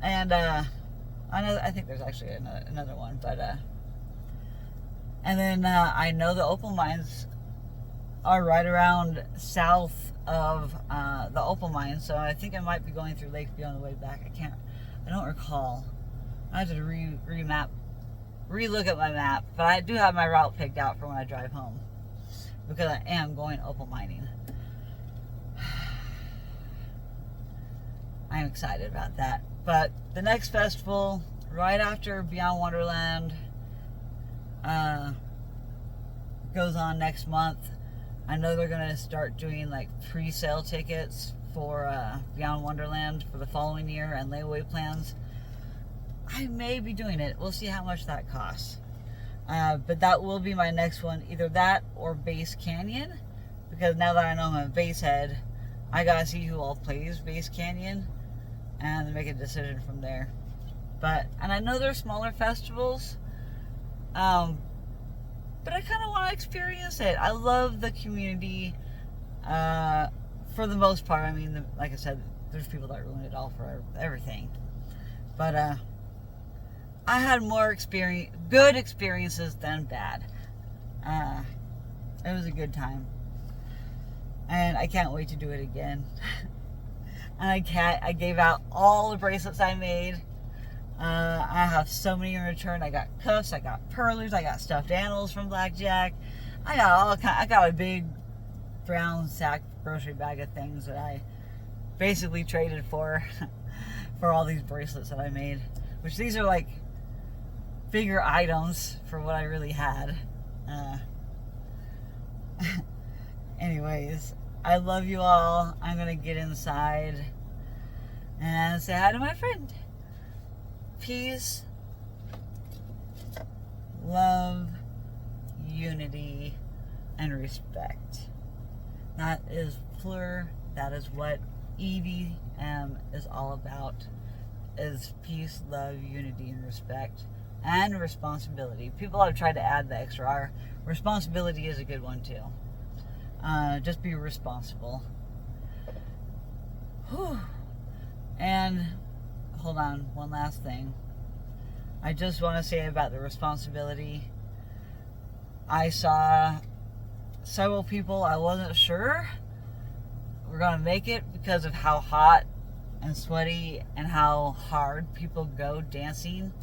And I think there's actually another one, but and then I know the opal mines are right around south of the opal mines, so I think I might be going through Lakeview on the way back. I don't recall. I have to re-look at my map, but I do have my route picked out for when I drive home, because I am going opal mining. I'm excited about that. But the next festival, right after Beyond Wonderland, goes on next month. I know they're going to start doing like pre-sale tickets for Beyond Wonderland for the following year and layaway plans. I may be doing it. We'll see how much that costs. But that will be my next one. Either that or Base Canyon. Because now that I know I'm a base head, I got to see who all plays Base Canyon and make a decision from there. And I know they're smaller festivals, but I kind of want to experience it. I love the community, for the most part. I mean, like I said, there's people that ruin it all for everything. But I had more good experiences than bad. It was a good time, and I can't wait to do it again. And I gave out all the bracelets I made. I have so many in return. I got cuffs, I got pearlers, I got stuffed animals from Blackjack. I got a big brown sack grocery bag of things that I basically traded for all these bracelets that I made. Which these are like bigger items for what I really had. Anyways, I love you all. I'm gonna get inside and say hi to my friend. Peace, love, unity, and respect. That is plur. That is what EDM is all about. Is peace, love, unity, and respect, and responsibility. People have tried to add the extra R. Responsibility is a good one too. Just be responsible. Whew. And hold on, one last thing. I just want to say about the responsibility. I saw several people I wasn't sure were going to make it because of how hot and sweaty and how hard people go dancing,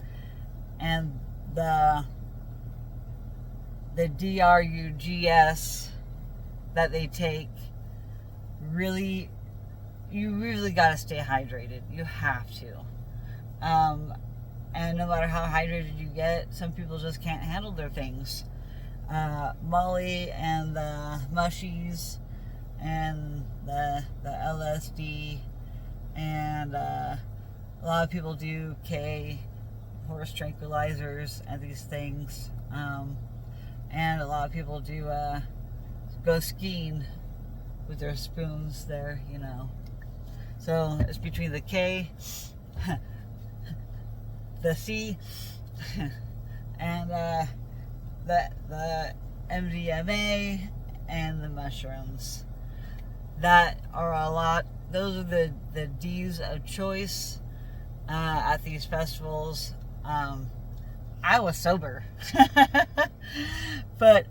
and the drugs that they take, really, you really got to stay hydrated. You have to. And no matter how hydrated you get, some people just can't handle their things. Molly and the mushies and the LSD, and a lot of people do K, horse tranquilizers, and these things. And a lot of people do go skiing with their spoons there, you know. So it's between the K, the C, and the MDMA and the mushrooms. that are a lot. Those are the D's of choice at these festivals. I was sober, but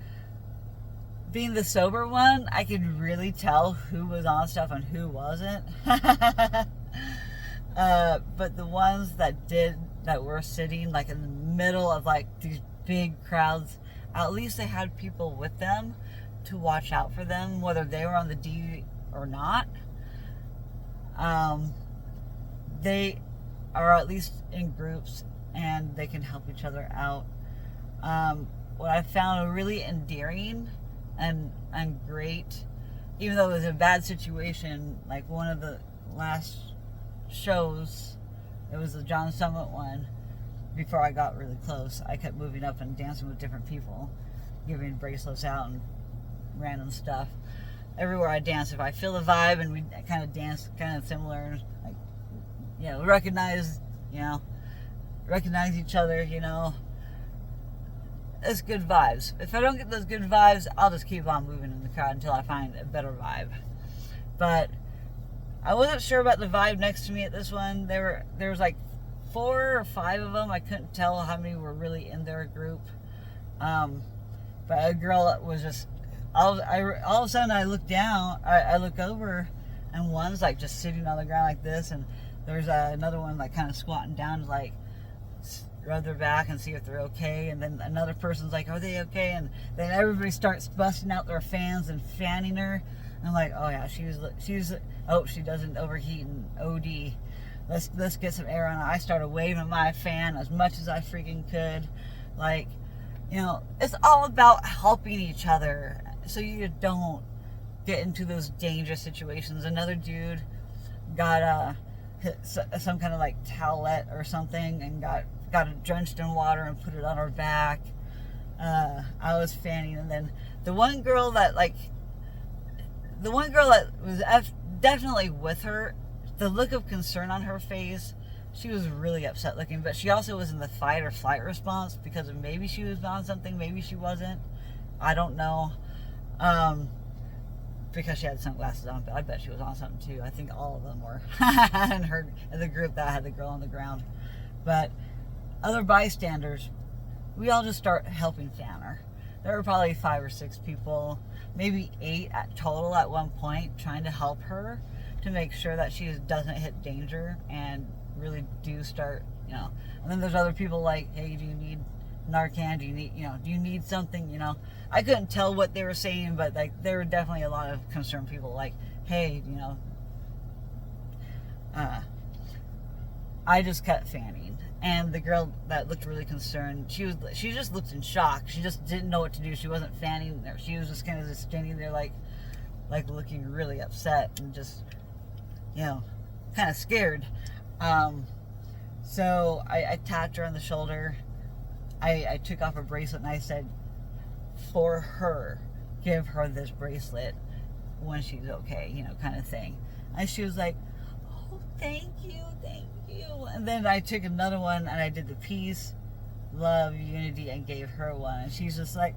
being the sober one, I could really tell who was on stuff and who wasn't. But the ones that were sitting like in the middle of like these big crowds, at least they had people with them to watch out for them, whether they were on the D or not. They are at least in groups and they can help each other out. What I found really endearing and great, even though it was a bad situation, like one of the last shows, it was the John Summit one, before I got really close, I kept moving up and dancing with different people, giving bracelets out and random stuff. Everywhere I dance, if I feel the vibe and we kind of dance kind of similar, like, you know, recognize each other, you know, it's good vibes. If I don't get those good vibes, I'll just keep on moving in the crowd until I find a better vibe. But I wasn't sure about the vibe next to me at this one. There was like 4 or 5 of them. I couldn't tell how many were really in their group. But a girl was just, all of a sudden I look down, I look over, and one's like just sitting on the ground like this, and there's another one like kind of squatting down to like rub their back and see if they're okay, and then another person's like, are they okay? And then everybody starts busting out their fans and fanning her. And I'm like, oh yeah, she doesn't overheat and OD. Let's get some air on it. I started waving my fan as much as I freaking could. Like, you know, it's all about helping each other so you don't get into those dangerous situations. Another dude got some kind of like towelette or something and got it drenched in water and put it on her back. I was fanning, and then the one girl that was definitely with her, the look of concern on her face, she was really upset looking, but she also was in the fight or flight response because of maybe she was on something, maybe she wasn't. I don't know. Because she had sunglasses on, but I bet she was on something too. I think all of them were in the group that had the girl on the ground. But other bystanders, we all just start helping fan her. There were probably 5 or 6 people, maybe 8 at total at one point, trying to help her to make sure that she doesn't hit danger and really do start, you know. And then there's other people like, hey, do you need Narcan? Do you need something? You know, I couldn't tell what they were saying, but like there were definitely a lot of concerned people. Like, hey, you know, I just kept fanning, and the girl that looked really concerned, she just looked in shock. She just didn't know what to do. She wasn't fanning there. She was just kind of just standing there, like looking really upset and just, you know, kind of scared. So I tapped her on the shoulder. I took off her bracelet and I said, for her, give her this bracelet when she's okay, you know, kind of thing. And she was like, oh, thank you. And then I took another one and I did the peace, love, unity, and gave her one. And she was just like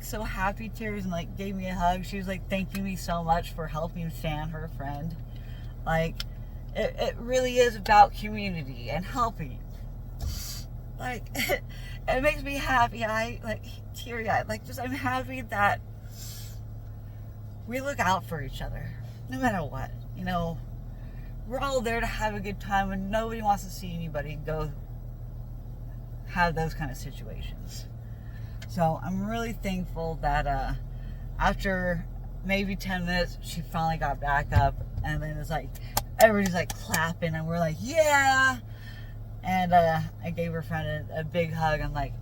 so happy, tears, and like gave me a hug. She was like thanking me so much for helping fan her friend. Like, it really is about community and helping. Like, it makes me happy. I like teary-eyed. Like, just I'm happy that we look out for each other, no matter what. You know, we're all there to have a good time, and nobody wants to see anybody go have those kind of situations. So I'm really thankful that after maybe 10 minutes, she finally got back up, and then it's like everybody's like clapping, and we're like, yeah. And I gave her friend a big hug. I'm like,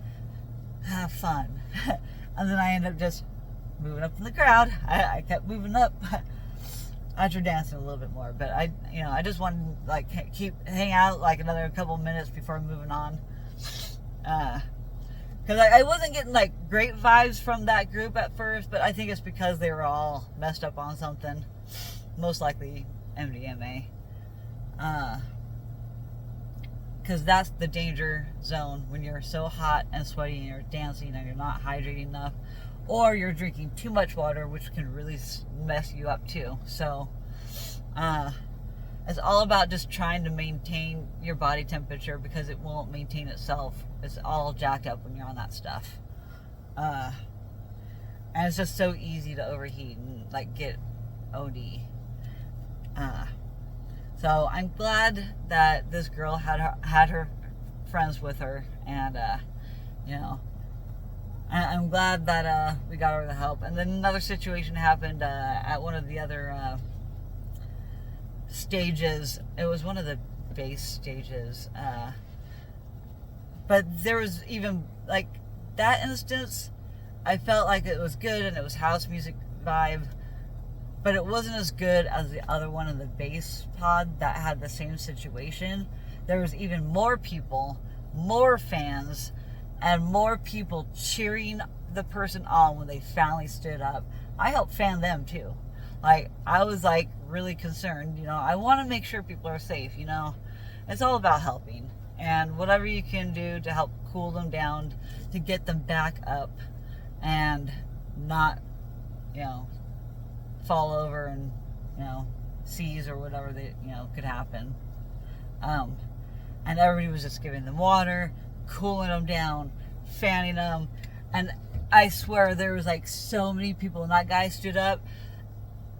have fun. And then I ended up just moving up in the crowd. I kept moving up after dancing a little bit more. But I just wanted to like hang out like another couple minutes before moving on. Because I wasn't getting like great vibes from that group at first, but I think it's because they were all messed up on something. Most likely MDMA. Because that's the danger zone when you're so hot and sweaty and you're dancing and you're not hydrating enough, or you're drinking too much water, which can really mess you up too. So it's all about just trying to maintain your body temperature, because it won't maintain itself. It's all jacked up when you're on that stuff. And it's just so easy to overheat and like get OD. So I'm glad that this girl had her friends with her, and you know, I'm glad that we got her the help. And then another situation happened at one of the other stages. It was one of the base stages, but there was even like that instance. I felt like it was good and it was house music vibe, but it wasn't as good as the other one in the base pod that had the same situation. There was even more people, more fans, and more people cheering the person on when they finally stood up. I helped fan them too. Like, I was like really concerned, you know. I want to make sure people are safe, you know. It's all about helping, and whatever you can do to help cool them down, to get them back up and not, you know, fall over and, you know, seize or whatever that, you know, could happen. And everybody was just giving them water, cooling them down, fanning them. And I swear there was like so many people, and that guy stood up.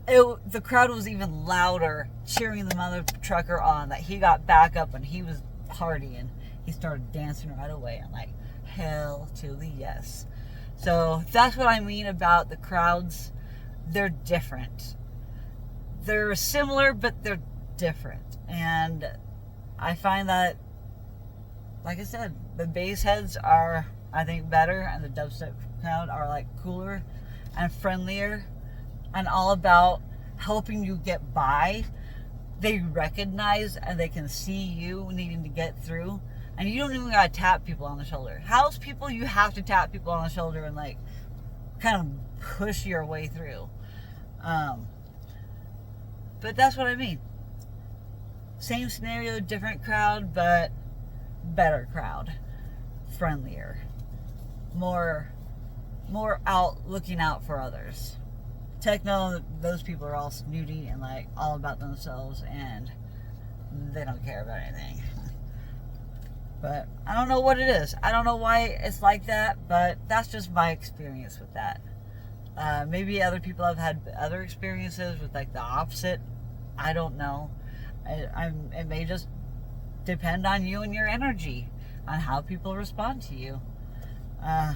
The crowd was even louder cheering the mother trucker on, that he got back up and he was partying. He started dancing right away. I'm like, hell to the yes. So that's what I mean about the crowds. They're different. They're similar, but they're different. And I find that, like I said, the bass heads are, I think, better, and the dubstep crowd are like cooler and friendlier and all about helping you get by. They recognize and they can see you needing to get through. And you don't even gotta tap people on the shoulder. House people, you have to tap people on the shoulder and like kind of push your way through. But that's what I mean. Same scenario, different crowd, but better crowd. Friendlier. More out, looking out for others. Techno, those people are all snooty and like all about themselves, and they don't care about anything. But I don't know what it is. I don't know why it's like that, but that's just my experience with that. Maybe other people have had other experiences with like the opposite. I don't know. It may just depend on you and your energy, on how people respond to you. I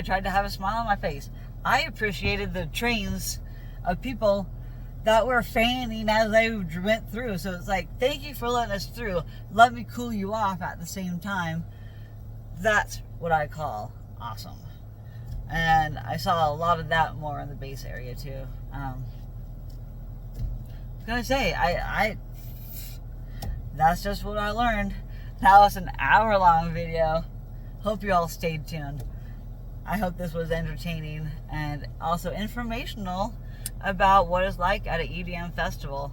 tried to have a smile on my face. I appreciated the trains of people that were fanning as they went through. So it's like, thank you for letting us through. Let me cool you off at the same time. That's what I call awesome. And I saw a lot of that more in the base area too. I was gonna say, that's just what I learned. That was an hour-long video. Hope you all stayed tuned. I hope this was entertaining and also informational about what it's like at an EDM festival.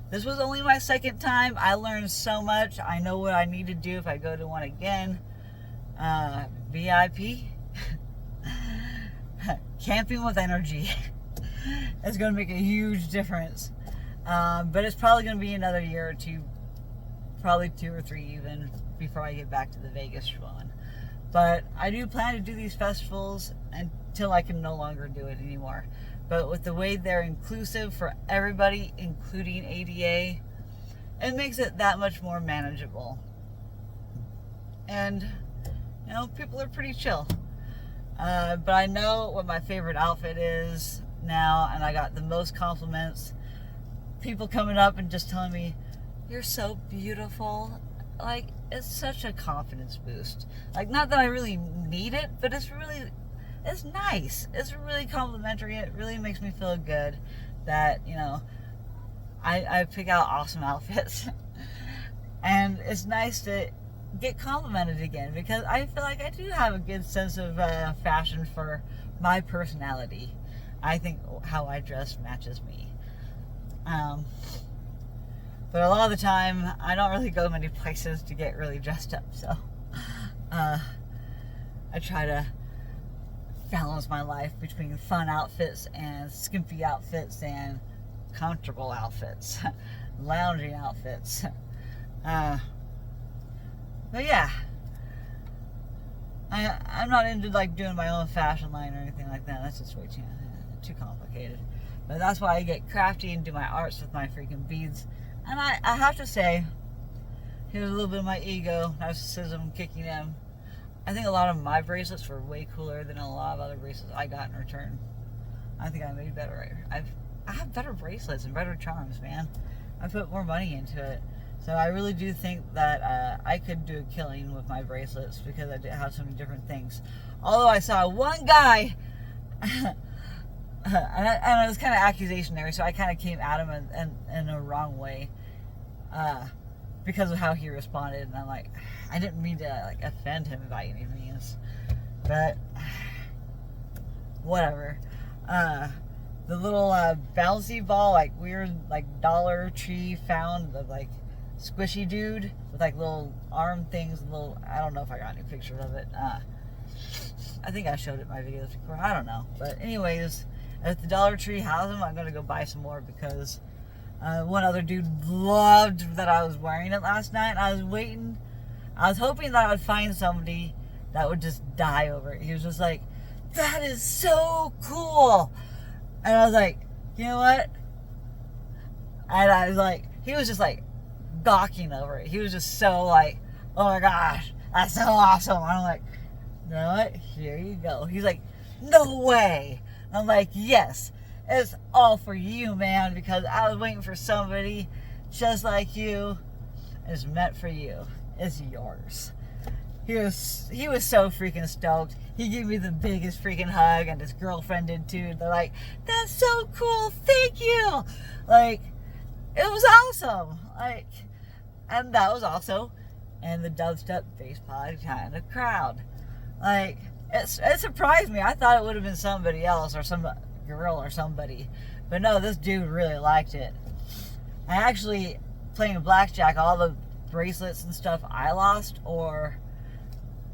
This was only my second time. I learned so much. I know what I need to do if I go to one again. VIP. Camping with energy. It's going to make a huge difference. But it's probably going to be another year or two, probably 2 or 3 even, before I get back to the Vegas one. But I do plan to do these festivals until I can no longer do it anymore. But with the way they're inclusive for everybody, including ADA, it makes it that much more manageable. And, you know, people are pretty chill. But I know what my favorite outfit is now, and I got the most compliments. People coming up and just telling me, you're so beautiful. Like, it's such a confidence boost. Like, not that I really need it, but it's nice. It's really complimentary. It really makes me feel good that, you know, I pick out awesome outfits. And it's nice to get complimented again, because I feel like I do have a good sense of fashion for my personality. I think how I dress matches me. But a lot of the time, I don't really go many places to get really dressed up, so I try to balance my life between fun outfits and skimpy outfits and comfortable outfits, lounging outfits. But yeah, I'm not into like doing my own fashion line or anything like that. That's just way too complicated. But that's why I get crafty and do my arts with my freaking beads. And I have to say, here's a little bit of my ego, narcissism kicking in. I think a lot of my bracelets were way cooler than a lot of other bracelets I got in return. I think I made better. I have better bracelets and better charms, man. I put more money into it. So I really do think that I could do a killing with my bracelets because I did have so many different things. Although I saw one guy, and it was kind of accusationary, so I kind of came at him in a wrong way because of how he responded. And I'm like, I didn't mean to like offend him by any means, but whatever. The little bouncy ball, like weird, like Dollar Tree found the like squishy dude with like little arm things, I don't know if I got any pictures of it. I think I showed it in my videos before. I don't know. But anyways, if the Dollar Tree has them, I'm going to go buy some more because one other dude loved that I was wearing it last night. I was hoping that I would find somebody that would just die over it. He was just like, that is so cool. And I was like, you know what? And I was like, he was just like gawking over it. He was just so like, oh my gosh, that's so awesome. I'm like, you know what? Here you go. He's like, no way. I'm like, yes, it's all for you, man, because I was waiting for somebody just like you. It's meant for you. It's yours. He was so freaking stoked. He gave me the biggest freaking hug, and his girlfriend did too. They're like, that's so cool, thank you. Like, it was awesome. Like, and that was also in the dubstep bass pod kind of crowd. Like, it surprised me. I thought it would have been somebody else or some girl or somebody. But no, this dude really liked it. I actually, playing blackjack, all the bracelets and stuff I lost, or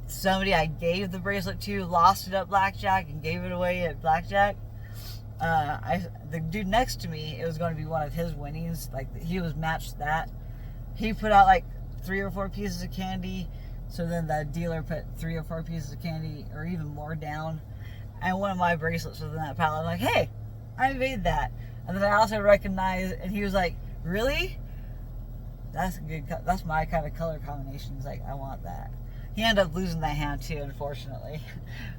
somebody I gave the bracelet to lost it at blackjack and gave it away at blackjack. The dude next to me, it was going to be one of his winnings. Like, he was matched that. He put out like 3 or 4 pieces of candy. So then the dealer put 3 or 4 pieces of candy or even more down. And one of my bracelets was in that pile. I'm like, hey, I made that. And then I also recognized, and he was like, really? That's good. That's my kind of color combination. He's like, I want that. He ended up losing that hand too, unfortunately,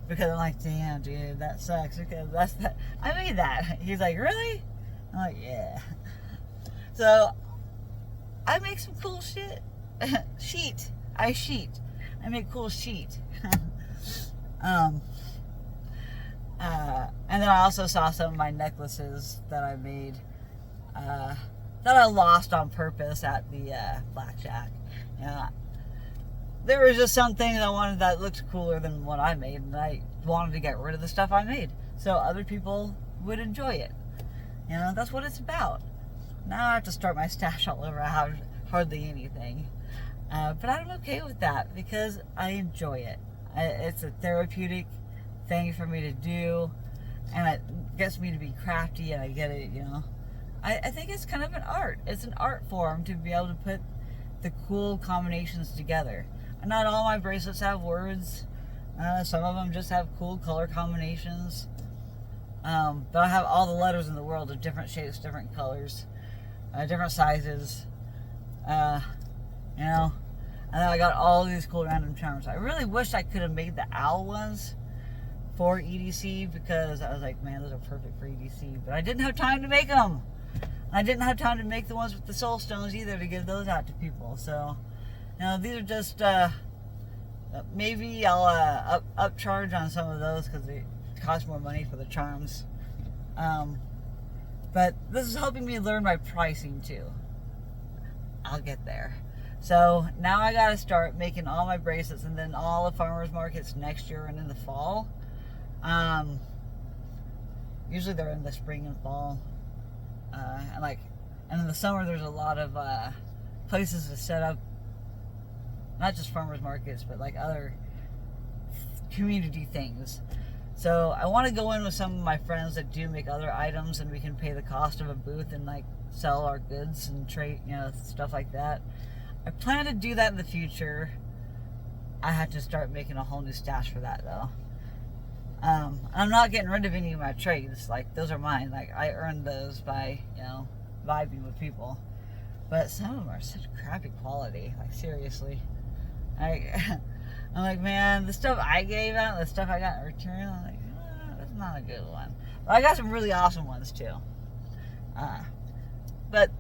because I'm like, damn, dude, that sucks. Because I made that. He's like, really? I'm like, yeah. So I make some cool shit. I make cool sheet. And then I also saw some of my necklaces that I made that I lost on purpose at the blackjack. There was just some things I wanted that looked cooler than what I made, and I wanted to get rid of the stuff I made so other people would enjoy it. That's what it's about. Now I have to start my stash all over. I have hardly anything. But I'm okay with that because I enjoy it. It's a therapeutic thing for me to do, and it gets me to be crafty, and I get it, I think it's kind of an art. It's an art form to be able to put the cool combinations together. And not all my bracelets have words. Some of them just have cool color combinations. But I have all the letters in the world of different shapes, different colors, different sizes. And then I got all these cool random charms. I really wish I could have made the owl ones for EDC, because I was like, man, those are perfect for EDC. But I didn't have time to make them. I didn't have time to make the ones with the soul stones either to give those out to people. So, these are just, maybe I'll upcharge on some of those because they cost more money for the charms. But this is helping me learn my pricing too. I'll get there. So now I gotta start making all my bracelets, and then all the farmers markets next year and in the fall. Usually they're in the spring and fall. And in the summer there's a lot of places to set up, not just farmers markets, but like other community things. So I want to go in with some of my friends that do make other items, and we can pay the cost of a booth and like sell our goods and trade, stuff like that. I plan to do that in the future. I have to start making a whole new stash for that though. I'm not getting rid of any of my trades. Like, those are mine. Like, I earned those by, vibing with people. But some of them are such crappy quality. Like, seriously. I'm like, man, the stuff I gave out, the stuff I got in return, I'm like, that's not a good one. But I got some really awesome ones too. But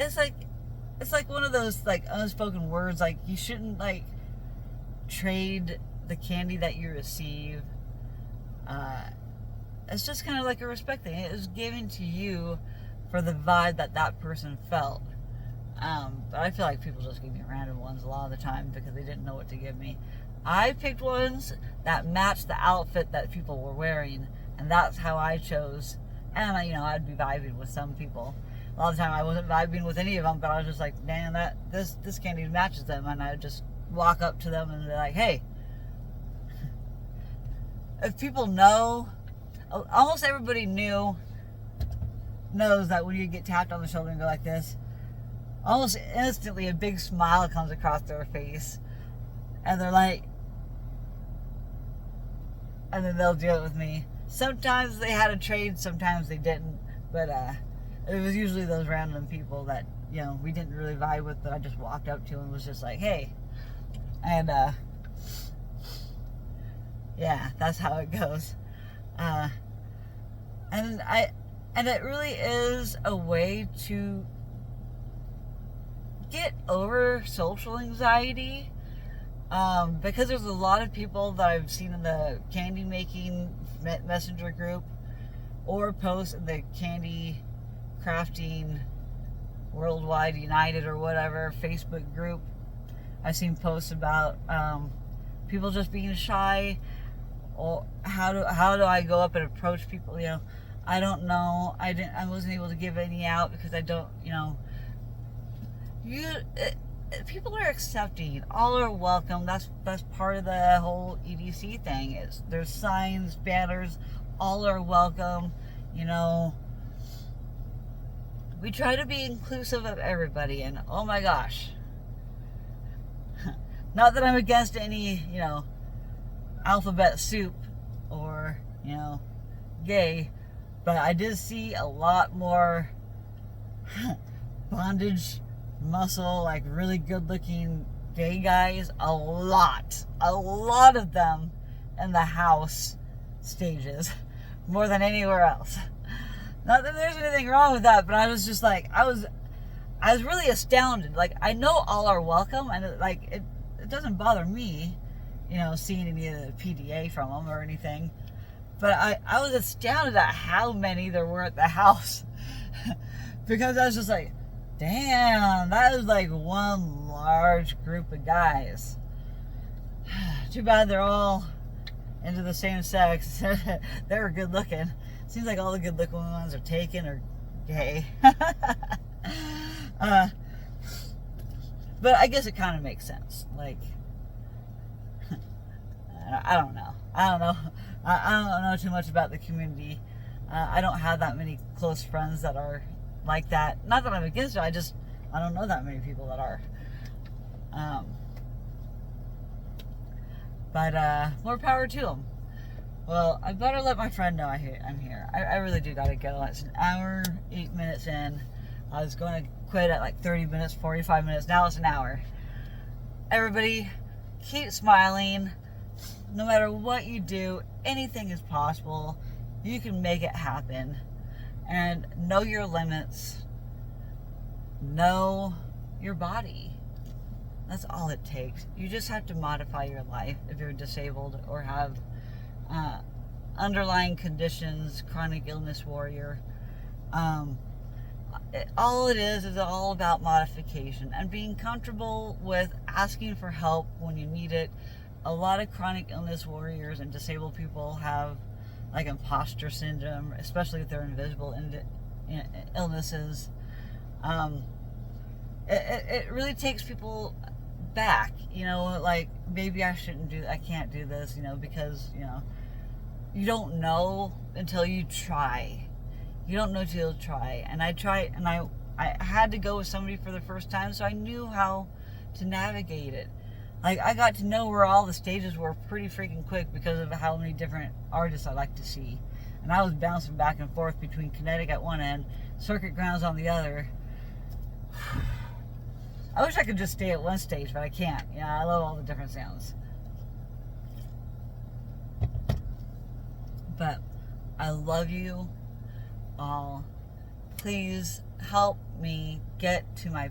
it's like one of those like unspoken words. Like, you shouldn't like trade the candy that you receive. It's just kind of like a respect thing. It was given to you for the vibe that person felt. But I feel like people just give me random ones a lot of the time because they didn't know what to give me. I picked ones that matched the outfit that people were wearing, and that's how I chose. And I'd be vibing with some people. A lot of the time I wasn't vibing with any of them, but I was just like, damn, this candy matches them, and I would just walk up to them and be like, hey. If people know, almost everybody knows that when you get tapped on the shoulder and go like this, almost instantly a big smile comes across their face, and they're like, and then they'll do it with me. Sometimes they had a trade, sometimes they didn't, but it was usually those random people that we didn't really vibe with, that I just walked up to and was just like, hey. And yeah, that's how it goes. And it really is a way to get over social anxiety, because there's a lot of people that I've seen in the candy making messenger group or post in the candy crafting worldwide united or whatever Facebook group. I've seen posts about people just being shy, or how do I go up and approach people. I don't know. I wasn't able to give any out because I don't. People are accepting. All are welcome. That's part of the whole EDC thing. There's signs, banners. All are welcome. We try to be inclusive of everybody, and oh my gosh. Not that I'm against any, alphabet soup or, gay, but I did see a lot more bondage, muscle, like really good looking gay guys. A lot of them in the house stages, more than anywhere else. Not that there's anything wrong with that, but I was just like, I was really astounded. Like, I know all are welcome, and it doesn't bother me, seeing any of the PDA from them or anything. But I was astounded at how many there were at the house. Because I was just like, damn, that is like one large group of guys. Too bad they're all into the same sex. They were good looking. Seems like all the good looking ones are taken or gay. But I guess it kind of makes sense. Like, I don't know. I don't know too much about the community. I don't have that many close friends that are like that. Not that I'm against it. I don't know that many people that are. But more power to them. Well, I better let my friend know I'm here. I really do gotta go. It's an hour, 8 minutes in. I was going to quit at like 30 minutes, 45 minutes. Now it's an hour. Everybody, keep smiling. No matter what you do, anything is possible. You can make it happen. And know your limits. Know your body. That's all it takes. You just have to modify your life if you're disabled or have underlying conditions, chronic illness warrior. All it is all about modification and being comfortable with asking for help when you need it. A lot of chronic illness warriors and disabled people have like imposter syndrome, especially if they're invisible illnesses. It really takes people back, like maybe I can't do this, because, you don't know until you try. You don't know until you try. And I tried, and I had to go with somebody for the first time, so I knew how to navigate it. Like, I got to know where all the stages were pretty freaking quick because of how many different artists I like to see. And I was bouncing back and forth between Kinetic at one end, Circuit Grounds on the other. I wish I could just stay at one stage, but I can't. Yeah, I love all the different sounds. But I love you all. Please help me get to my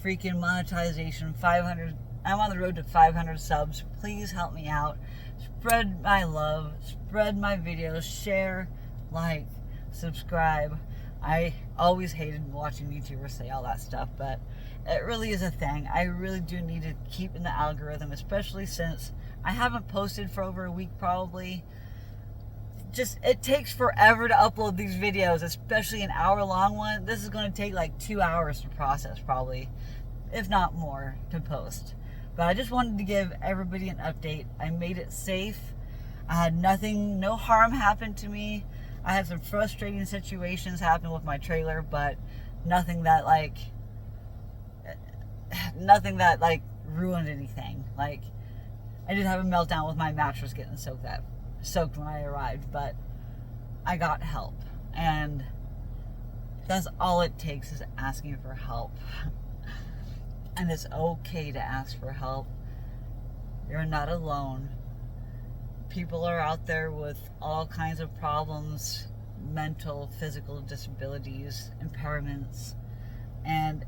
freaking monetization. 500. I'm on the road to 500 subs. Please help me out. Spread my love. Spread my videos. Share, like, subscribe. I always hated watching YouTubers say all that stuff, but it really is a thing. I really do need to keep in the algorithm, especially since I haven't posted for over a week probably. Just, it takes forever to upload these videos, especially an hour-long one. This is going to take like 2 hours to process probably, if not more, to post. But I just wanted to give everybody an update. I made it safe. I had nothing, no harm happened to me. I had some frustrating situations happen with my trailer, but nothing that like ruined anything. Like, I did have a meltdown with my mattress getting soaked when I arrived, but I got help, and that's all it takes, is asking for help. And it's okay to ask for help. You're not alone. People are out there with all kinds of problems, mental, physical disabilities, impairments, and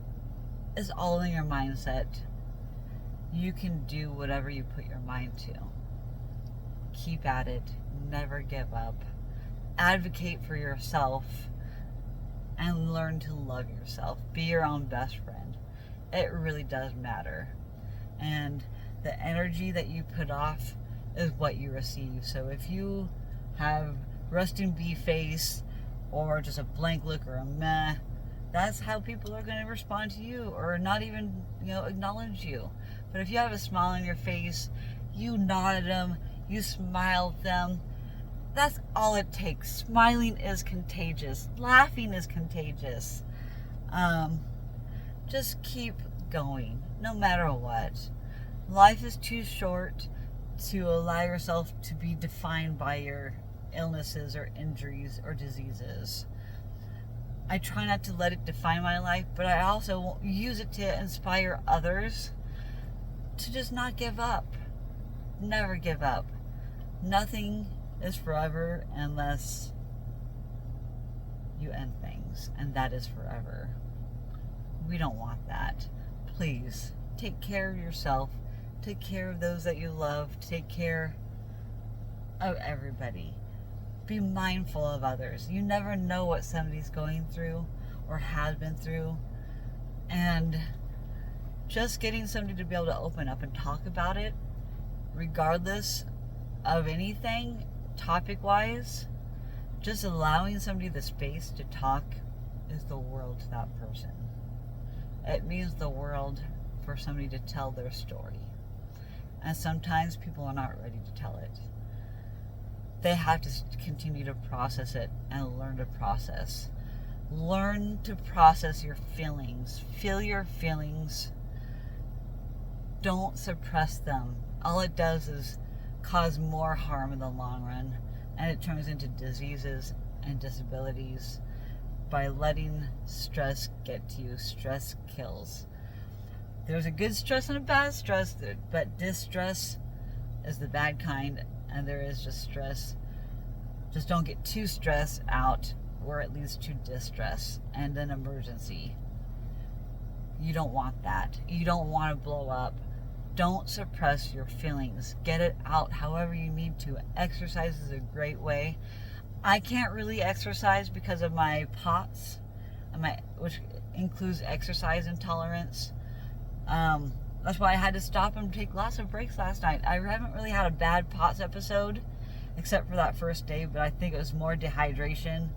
it's all in your mindset. You can do whatever you put your mind to. Keep at it. Never give up. Advocate for yourself and learn to love yourself. Be your own best friend. It really does matter. And the energy that you put off is what you receive. So if you have resting bee face or just a blank look or a meh, that's how people are going to respond to you, or not even, acknowledge you. But if you have a smile on your face, you nod at them, you smile at them, that's all it takes. Smiling is contagious. Laughing is contagious. Just keep going, no matter what. Life is too short to allow yourself to be defined by your illnesses or injuries or diseases. I try not to let it define my life, but I also use it to inspire others to just not give up. Never give up. Nothing is forever unless you end things, and that is forever. We don't want that. Please, take care of yourself. Take care of those that you love. Take care of everybody. Be mindful of others. You never know what somebody's going through or has been through. And just getting somebody to be able to open up and talk about it, regardless of anything, topic-wise, just allowing somebody the space to talk is the world to that person. It means the world for somebody to tell their story. And sometimes people are not ready to tell it. They have to continue to process it and learn to process. Learn to process your feelings. Feel your feelings. Don't suppress them. All it does is cause more harm in the long run, and it turns into diseases and disabilities. By letting stress get to you, stress kills. There's a good stress and a bad stress, but distress is the bad kind, and there is just stress. Just don't get too stressed out where it leads to distress and an emergency. You don't want that. You don't want to blow up. Don't suppress your feelings. Get it out however you need to. Exercise is a great way. I can't really exercise because of my POTS, which includes exercise intolerance. That's why I had to stop and take lots of breaks last night. I haven't really had a bad POTS episode, except for that first day, but I think it was more dehydration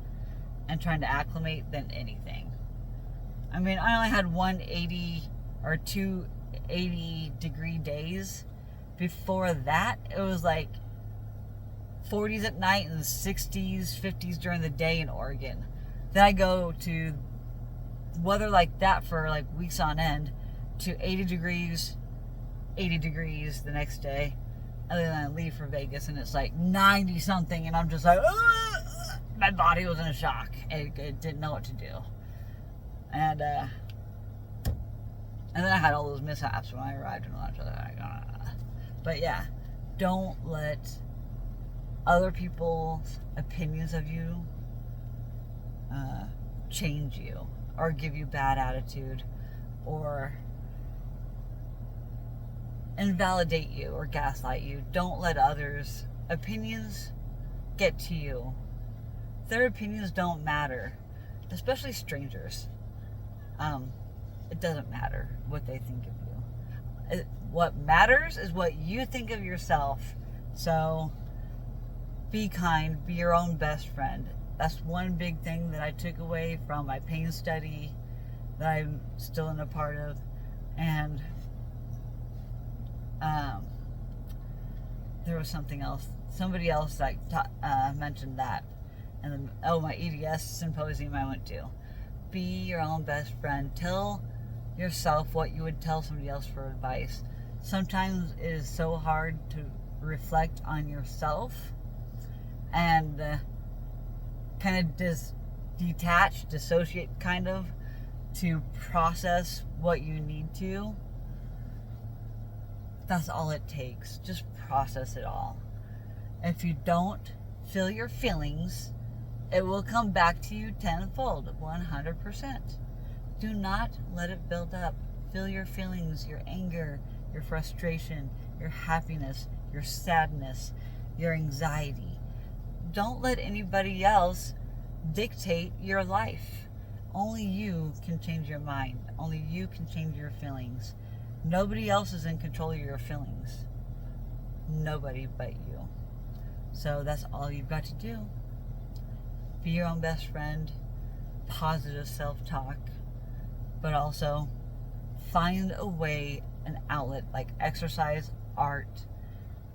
and trying to acclimate than anything. I mean, I only had 180 or 280 degree days. Before that, it was like 40s at night and 60s, 50s during the day in Oregon. Then I go to weather like that for like weeks on end to 80 degrees the next day. And then I leave for Vegas and it's like 90 something and I'm just like, my body was in a shock. It didn't know what to do. And then I had all those mishaps when I arrived and all that. But yeah, don't let other people's opinions of you change you or give you bad attitude or invalidate you or gaslight you. Don't let others' opinions get to you. Their opinions don't matter, especially strangers. It doesn't matter what they think of you. What matters is what you think of yourself. So be kind, be your own best friend. That's one big thing that I took away from my pain study that I'm still in a part of. And there was something else. Somebody else like mentioned that. And then, my EDS symposium I went to. Be your own best friend. Tell yourself what you would tell somebody else for advice. Sometimes it is so hard to reflect on yourself and kind of dissociate kind of to process what you need to. That's all it takes. Just process it all. If you don't feel your feelings, it will come back to you tenfold, 100%. Do not let it build up. Feel your feelings, your anger, your frustration, your happiness, your sadness, your anxiety. Don't let anybody else dictate your life. Only you can change your mind. Only you can change your feelings. Nobody else is in control of your feelings. Nobody but you. So that's all you've got to do. Be your own best friend. Positive self-talk. But also find a way, an outlet like exercise, art,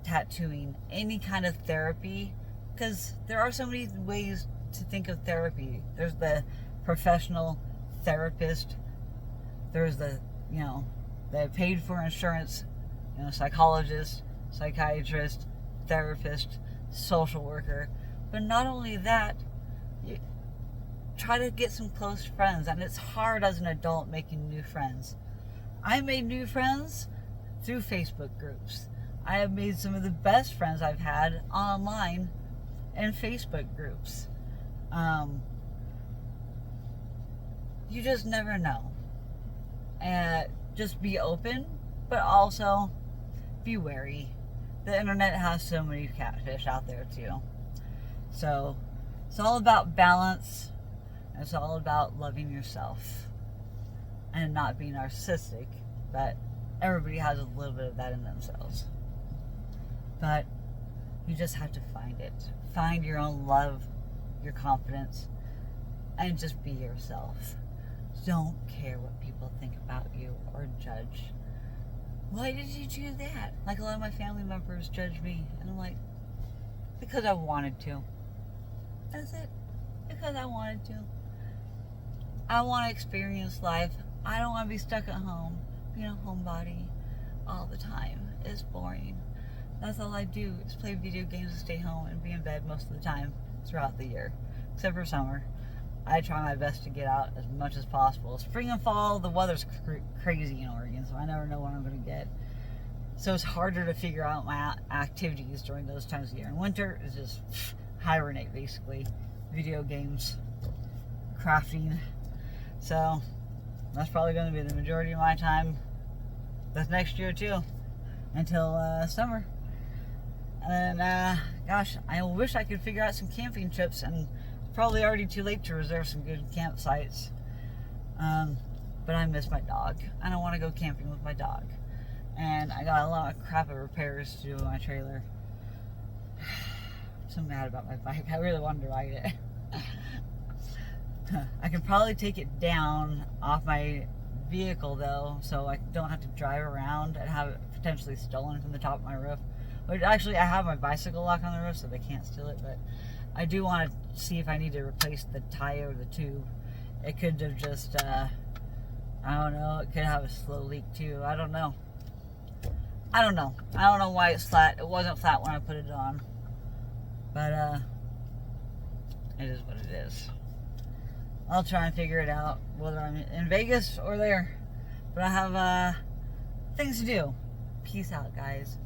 tattooing, any kind of therapy. Because there are so many ways to think of therapy. There's the professional therapist. There's the paid for insurance, psychologist, psychiatrist, therapist, social worker. But not only that, you try to get some close friends. And it's hard as an adult making new friends. I made new friends through Facebook groups. I have made some of the best friends I've had online in Facebook groups. You just never know. And just be open, but also be wary. The internet has so many catfish out there too. So it's all about balance. It's all about loving yourself and not being narcissistic, but everybody has a little bit of that in themselves. But you just have to find it. Find your own love, your confidence, and just be yourself. Don't care what people think about you or judge. Why did you do that? Like a lot of my family members judge me. And I'm like, because I wanted to. That's it. Because I wanted to. I want to experience life. I don't want to be stuck at home, being a homebody all the time. It's boring. That's all I do is play video games and stay home and be in bed most of the time throughout the year. Except for summer. I try my best to get out as much as possible. Spring and fall, the weather's crazy in Oregon, so I never know what I'm going to get. So it's harder to figure out my activities during those times of the year. And winter is just hibernate, basically. Video games, crafting. So that's probably going to be the majority of my time this next year, too, until summer. And gosh, I wish I could figure out some camping trips, and probably already too late to reserve some good campsites. But I miss my dog. I don't want to go camping with my dog. And I got a lot of crap of repairs to do with my trailer. I'm so mad about my bike. I really wanted to ride it. I can probably take it down off my vehicle though, so I don't have to drive around and have it potentially stolen from the top of my roof. But actually, I have my bicycle lock on the roof, so they can't steal it. But I do want to see if I need to replace the tire or the tube. It could have just, I don't know. It could have a slow leak too. I don't know. I don't know why it's flat. It wasn't flat when I put it on. But, it is what it is. I'll try and figure it out, whether I'm in Vegas or there. But I have, things to do. Peace out, guys.